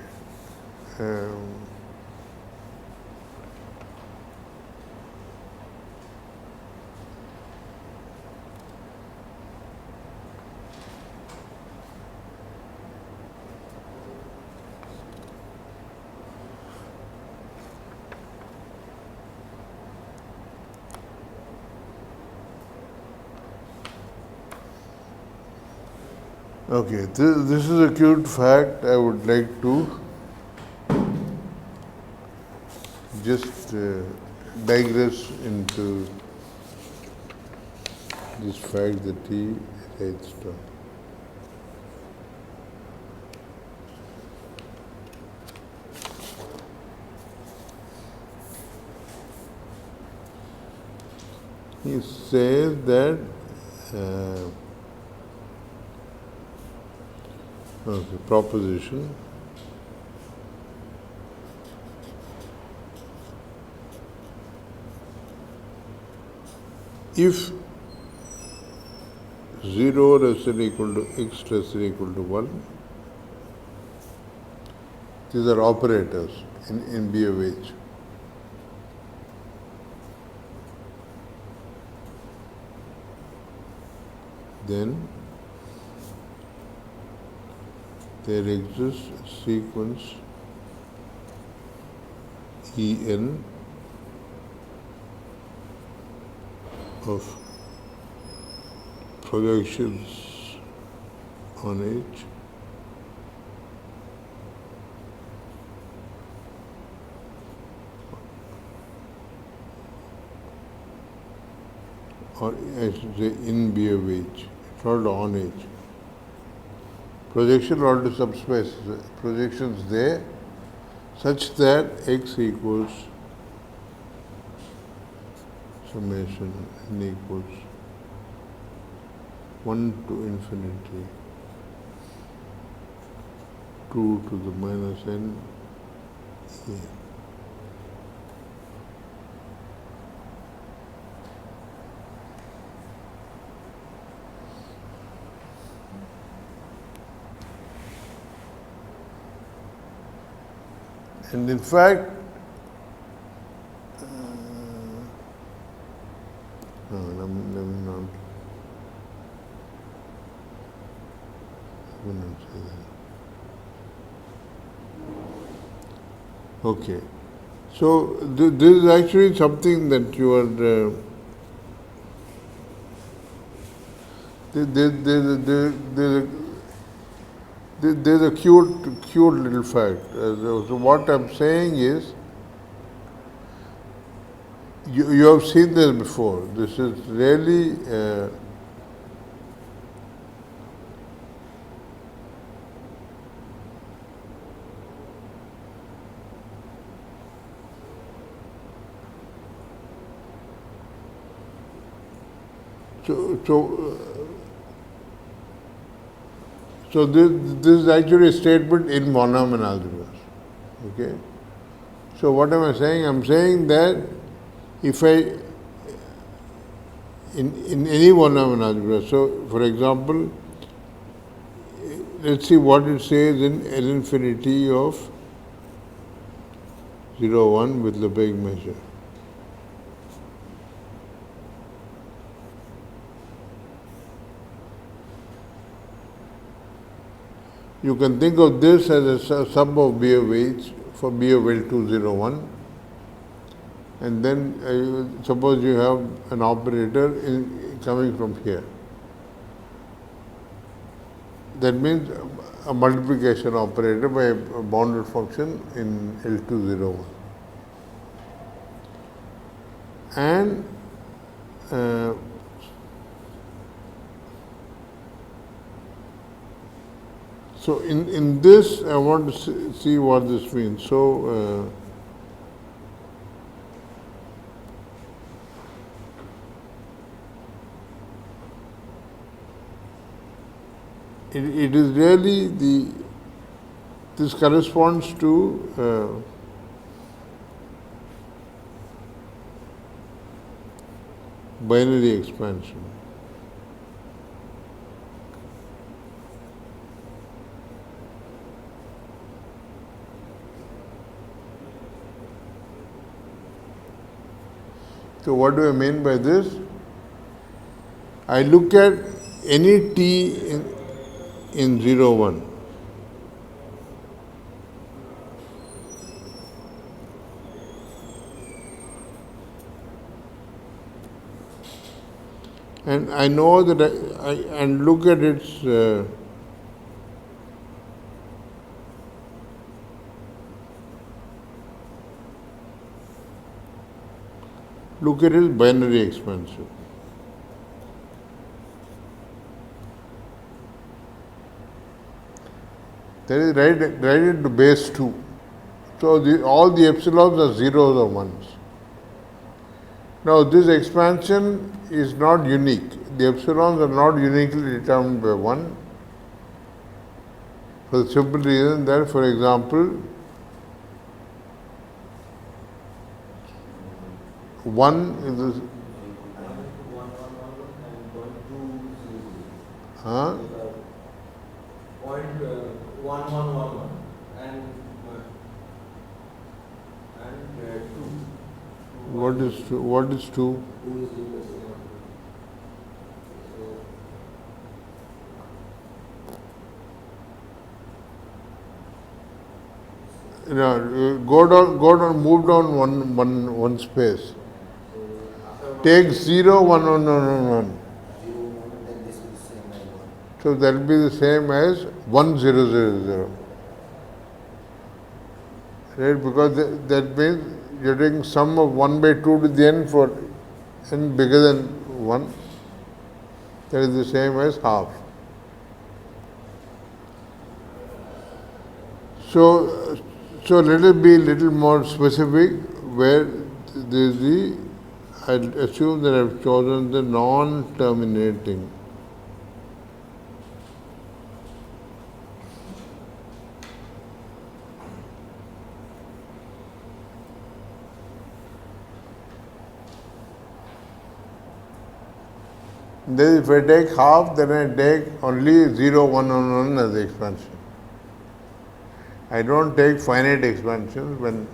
Okay, this is a cute fact I would like to just digress into this fact that he writes down. He says that proposition if 0 less than equal to x less than equal to 1, these are operators in B of H. Then there exists a sequence En of projections on H or I should say in B of H, it's not on H. Projection onto subspace, projections there such that x equals summation n equals 1 to infinity 2 to the minus n a. And in fact, no, let me not say that. Okay. So this is actually something that you are there's a cute little fact. So what I'm saying is, you have seen this before. This is really So this is actually a statement in von Neumann algebras. Okay. So what am I saying? I'm saying that if I in any von Neumann algebra, so for example, let's see what it says in L infinity of 0, 1 with Lebesgue measure. You can think of this as a sum of B of H for B of L201, and then suppose you have an operator coming from here. That means a multiplication operator by a bounded function in L201. And so in this, I want to see what this means. So it is really this corresponds to binary expansion. So what do I mean by this? I look at any t in 0, 1. And I know that and look at its binary expansion. That is right into base 2. So all the epsilons are zeros or ones. Now this expansion is not unique. The epsilons are not uniquely determined by 1 for the simple reason that, for example, 1 is the Point 1111 and 2. What is 2? What is 2? 2 is equal to 1. Go down, move down one space. Take 0, 1, 1, 1, 1, 1. 0, 1, then this will be same as 1. So that will be the same as 1, 0, 0, 0. Right? Because that means you are taking sum of 1 by 2 to the n for n bigger than 1. That is the same as half. So let us be a little more specific where there is I assume that I have chosen the non-terminating. Then if I take half, then I take only 0, 1, 1, 1 as the expansion. I don't take finite expansions when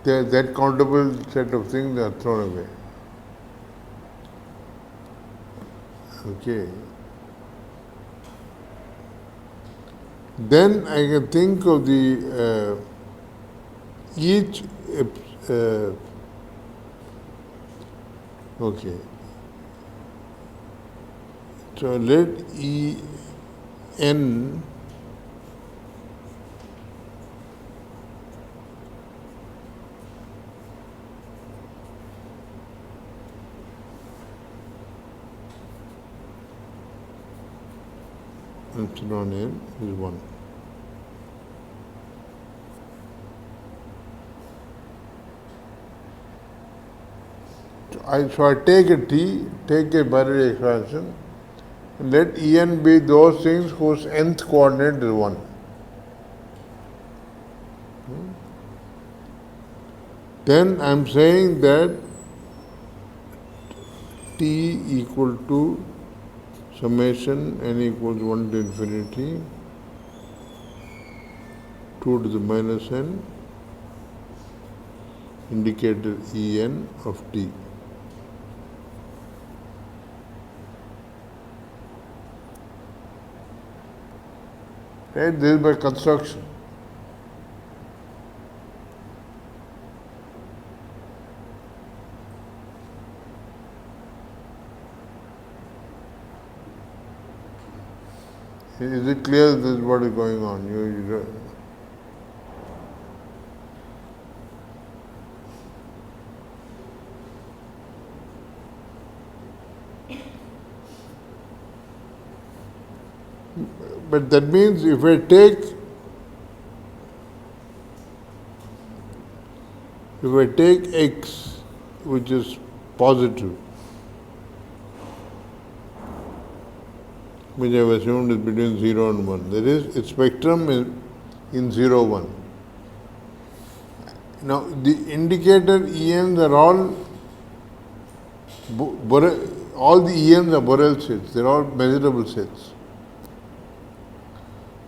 that countable set of things are thrown away. Okay. Then I can think of the each okay. So let E n epsilon n is 1. So I take a t, take a binary expansion, and let En be those things whose nth coordinate is 1. Then I am saying that t equal to summation n equals 1 to infinity 2 to the minus n indicator En of t. Right? This is by construction. Is it clear this is what is going on? But that means if I take x, which is positive, which I have assumed is between 0 and 1, that is, its spectrum is in 0, 1. Now, the indicator ENs are all the ENs are Borel sets, they are all measurable sets.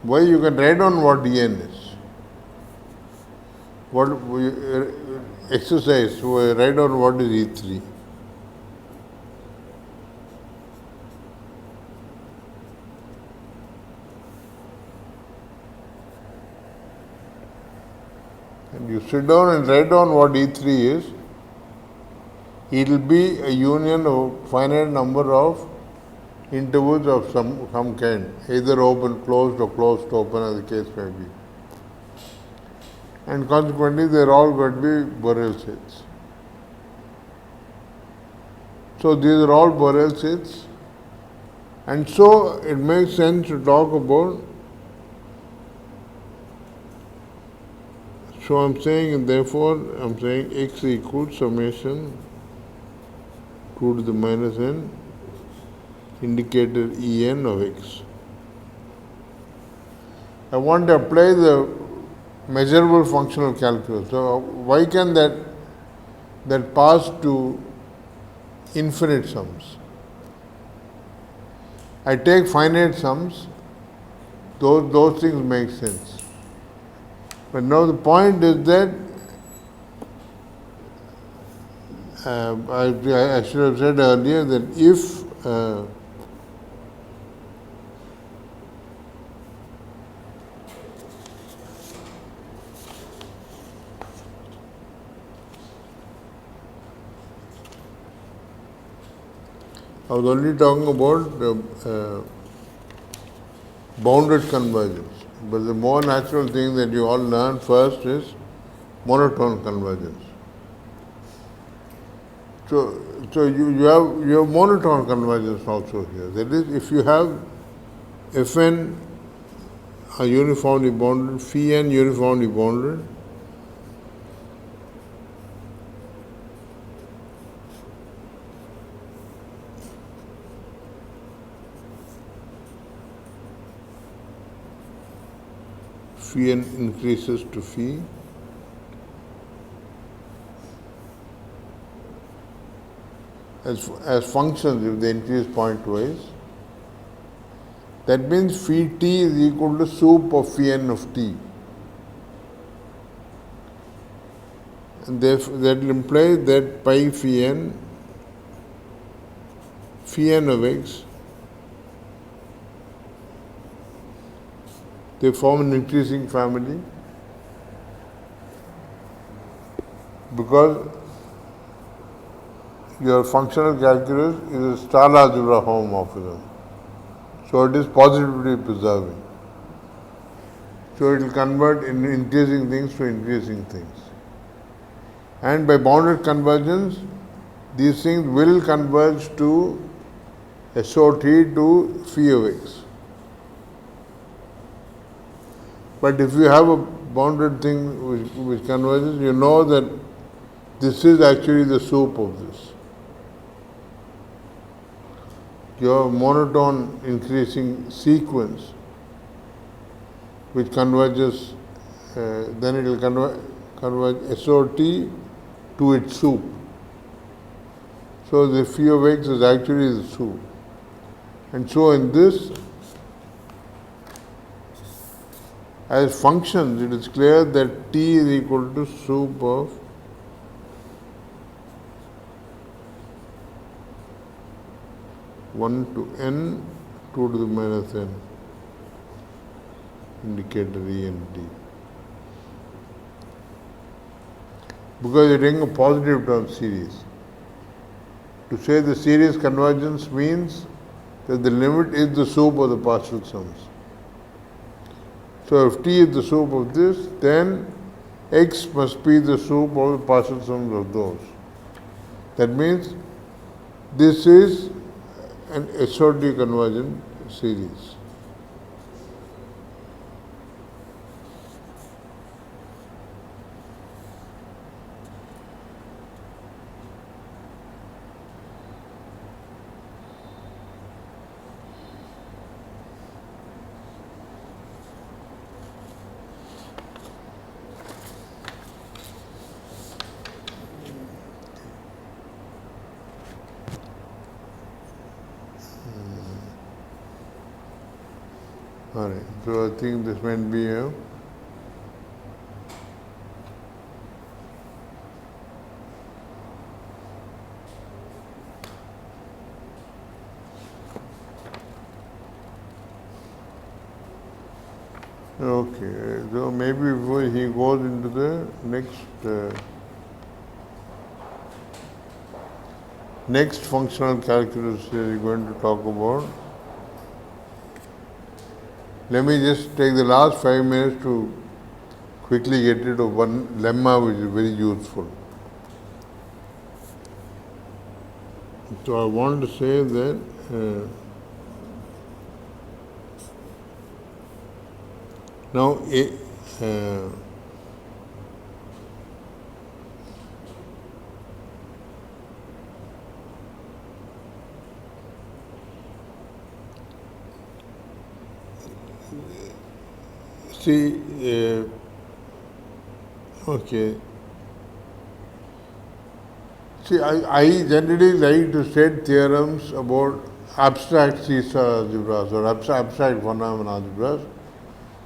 Why? You can write down what En is. What exercise, so write down what is E3. And you sit down and write down what E3 is. It will be a union of finite number of intervals of some kind, either open, closed, or closed, open, as the case may be. And consequently, they are all going to be Borel sets. So these are all Borel sets, and so it makes sense to talk about. So I'm saying, and therefore I'm saying x equals summation 2 to the minus n indicator En of x. I want to apply the measurable functional calculus. So why can that pass to infinite sums? I take finite sums, those things make sense. But now the point is that I should have said earlier that if I was only talking about bounded convergence, but the more natural thing that you all learn first is monotone convergence. So you have monotone convergence also here. That is, if you have Fn are uniformly bounded, phi n uniformly bounded, phi n increases to phi, as functions, if they increase pointwise, that means phi t is equal to sup of phi n of t. And therefore, that will imply that pi phi n of x, they form an increasing family because your functional calculus is a star algebra homomorphism. So it is positively preserving. So it will convert in increasing things to increasing things. And by bounded convergence, these things will converge to SOT to phi of x. But if you have a bounded thing which converges, you know that this is actually the soup of this. Your monotone increasing sequence which converges, then it will converge SOT to its soup. So the phi of x is actually the soup. And so in this, as functions, it is clear that t is equal to sup of one to n, 2 to the minus n, indicator E and t. Because you're taking a positive term series. To say the series convergence means that the limit is the sup of the partial sums. So if t is the sup of this, then x must be the sup of the partial sums of those. That means this is an SOT convergent series. Alright, so I think this might be a okay, so maybe before he goes into the next functional calculus he is going to talk about. Let me just take the last 5 minutes to quickly get rid of one lemma which is very useful. So I want to say that now see, okay. See, I generally like to state theorems about abstract seesaw algebras or abstract phenomenon algebras,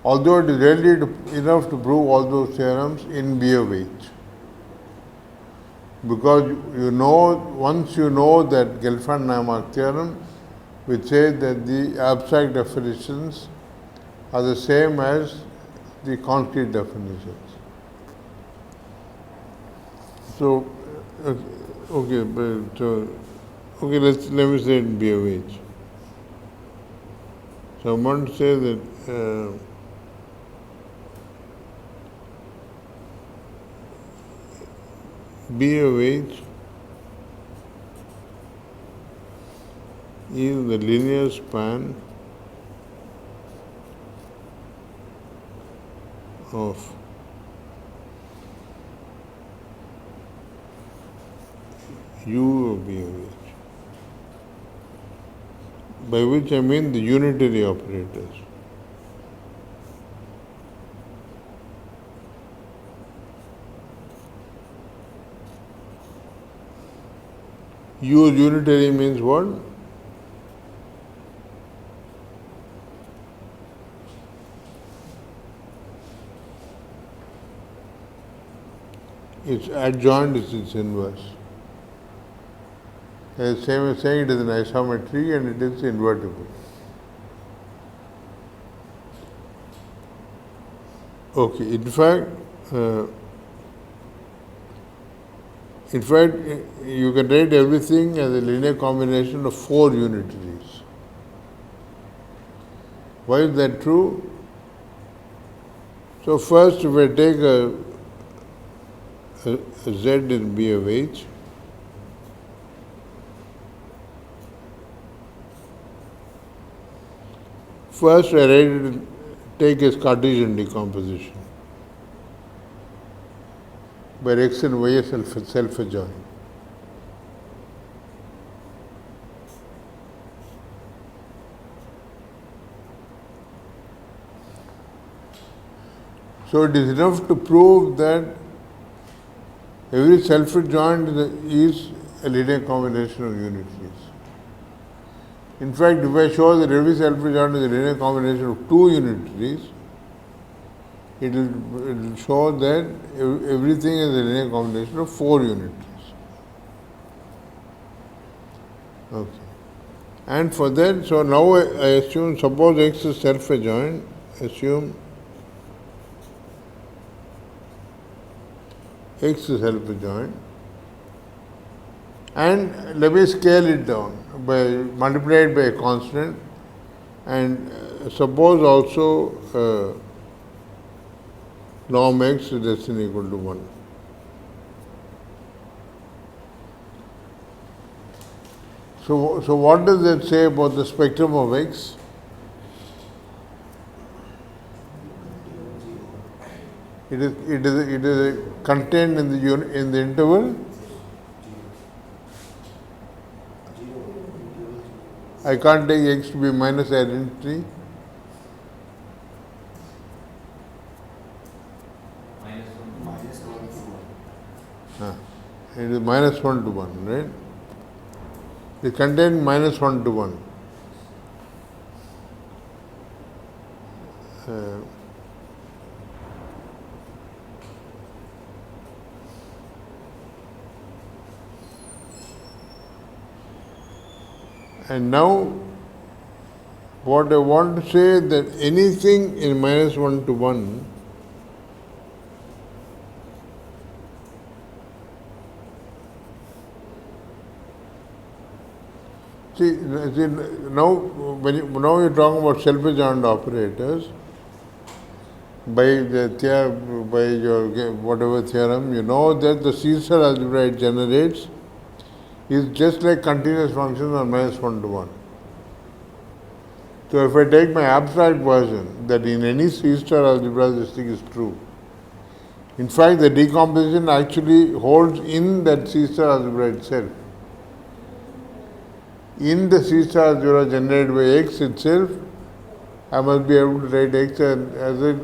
although it is rarely enough to prove all those theorems in BOH. Because you know, once you know that Gelfand-Neumann theorem, which says that the abstract definitions are the same as the concrete definitions. So, okay, let me say it in BOH. So I want to say that BOH is the linear span of U of BOH, by which I mean the unitary operators. U of unitary means what? Its adjoint is its inverse. As same as saying it is an isometry and it is invertible. Okay, in fact, you can write everything as a linear combination of 4 unitaries. Why is that true? So first, if I take a Z in B of H, first I write it, take as Cartesian decomposition, where X and Y are self-adjoint. So it is enough to prove that every self-adjoint is a linear combination of unitaries. In fact, if I show that every self-adjoint is a linear combination of two unitaries, it will show that everything is a linear combination of four unitaries. Okay. And for that, so now I assume, suppose X is self-adjoint, assume X is self-adjoint, and let me scale it down by multiplied by a constant, and suppose also norm X is less than or equal to 1. So what does that say about the spectrum of X? It is contained in the interval. I can't take X to be minus identity. Minus 1 to 1. It is minus 1 to 1, right? It contains minus 1 to 1. And now, what I want to say is that anything in minus 1 to 1 see now now you're talking about self-adjoint operators. By your whatever theorem, you know that the C-star algebra it generates is just like continuous functions on minus 1 to 1. So if I take my abstract version, that in any C-star algebra this thing is true. In fact, the decomposition actually holds in that C-star algebra itself. In the C-star algebra generated by X itself, I must be able to write X as a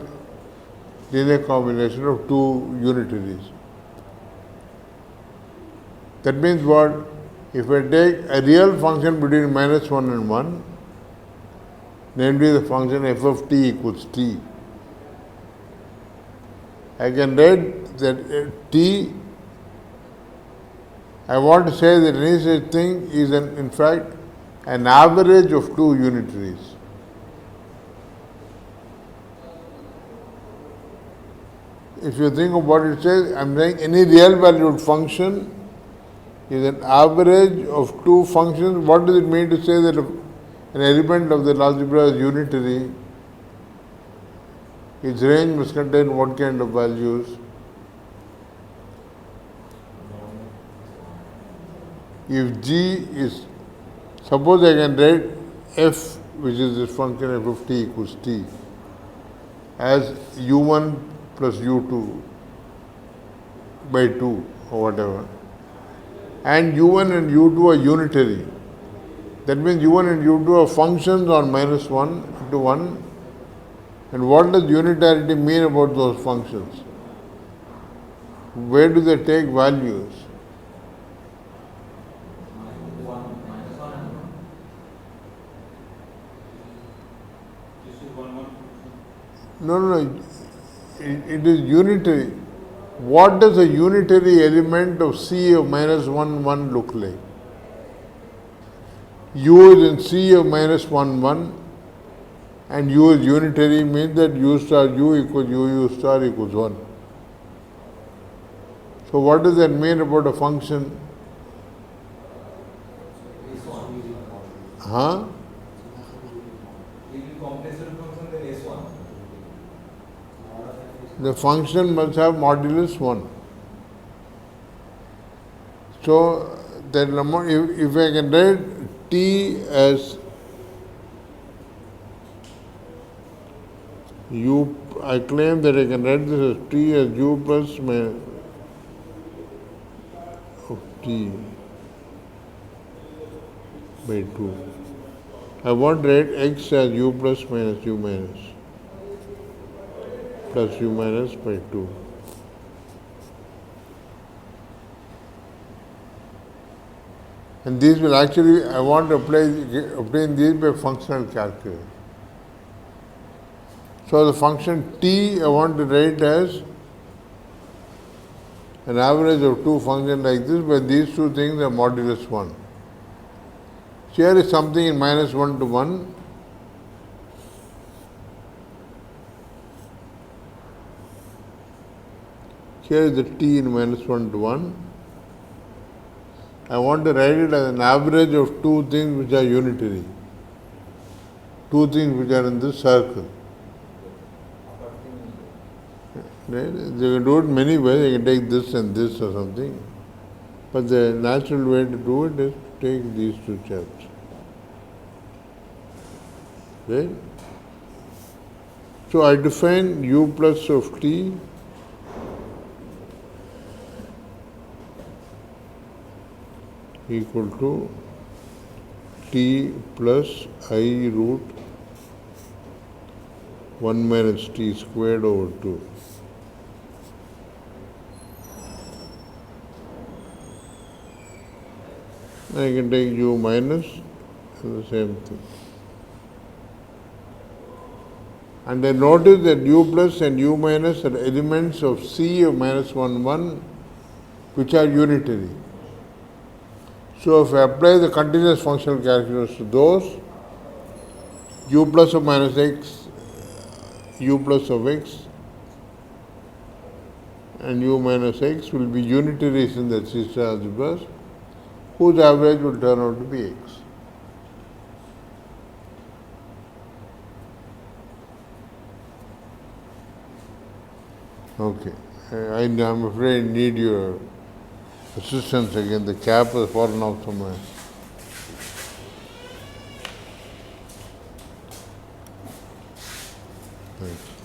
linear combination of two unitaries. That means what? If I take a real function between minus 1 and 1, namely the function f of t equals t, I can write that t, I want to say that any such thing is in fact an average of two unitaries. If you think of what it says, I am saying any real valued function is an average of two functions. What does it mean to say that an element of the algebra is unitary? Its range must contain what kind of values? If G is, suppose I can write f, which is this function f of t equals t, as u1 plus u2 by 2 or whatever, and u1 and u2 are unitary. That means u1 and u2 are functions on minus 1 to 1. And what does unitarity mean about those functions? Where do they take values? No. It is unitary. What does a unitary element of C of minus 1, 1 look like? U is in C of minus 1, 1, and U is unitary means that U star U equals U star equals 1. So what does that mean about a function? Huh? The function must have modulus 1. So that if I can write t as u, I claim that I can write this as t as u plus minus of t by 2. I want to write x as u plus minus u minus plus u minus by 2. And these will actually, I want to obtain these by functional calculus. So the function t I want to write as an average of two functions like this, but these two things are modulus 1. Here is something in minus 1 to 1. Here is the t in minus 1 to 1. I want to write it as an average of two things which are unitary. Two things which are in this circle. Right? They can do it many ways. They can take this and this or something. But the natural way to do it is to take these two steps. Right? So I define u plus of t equal to t plus I root 1 minus t squared over 2. I can take u minus and the same thing. And I notice that u plus and u minus are elements of C of minus 1, 1 which are unitary. So if I apply the continuous functional calculus to those, u plus of minus x, u plus of x and u minus x will be unitaries in the C-star algebras, whose average will turn out to be x. Okay. I'm afraid I need your assistance again. The cap has fallen off somewhere. Thanks.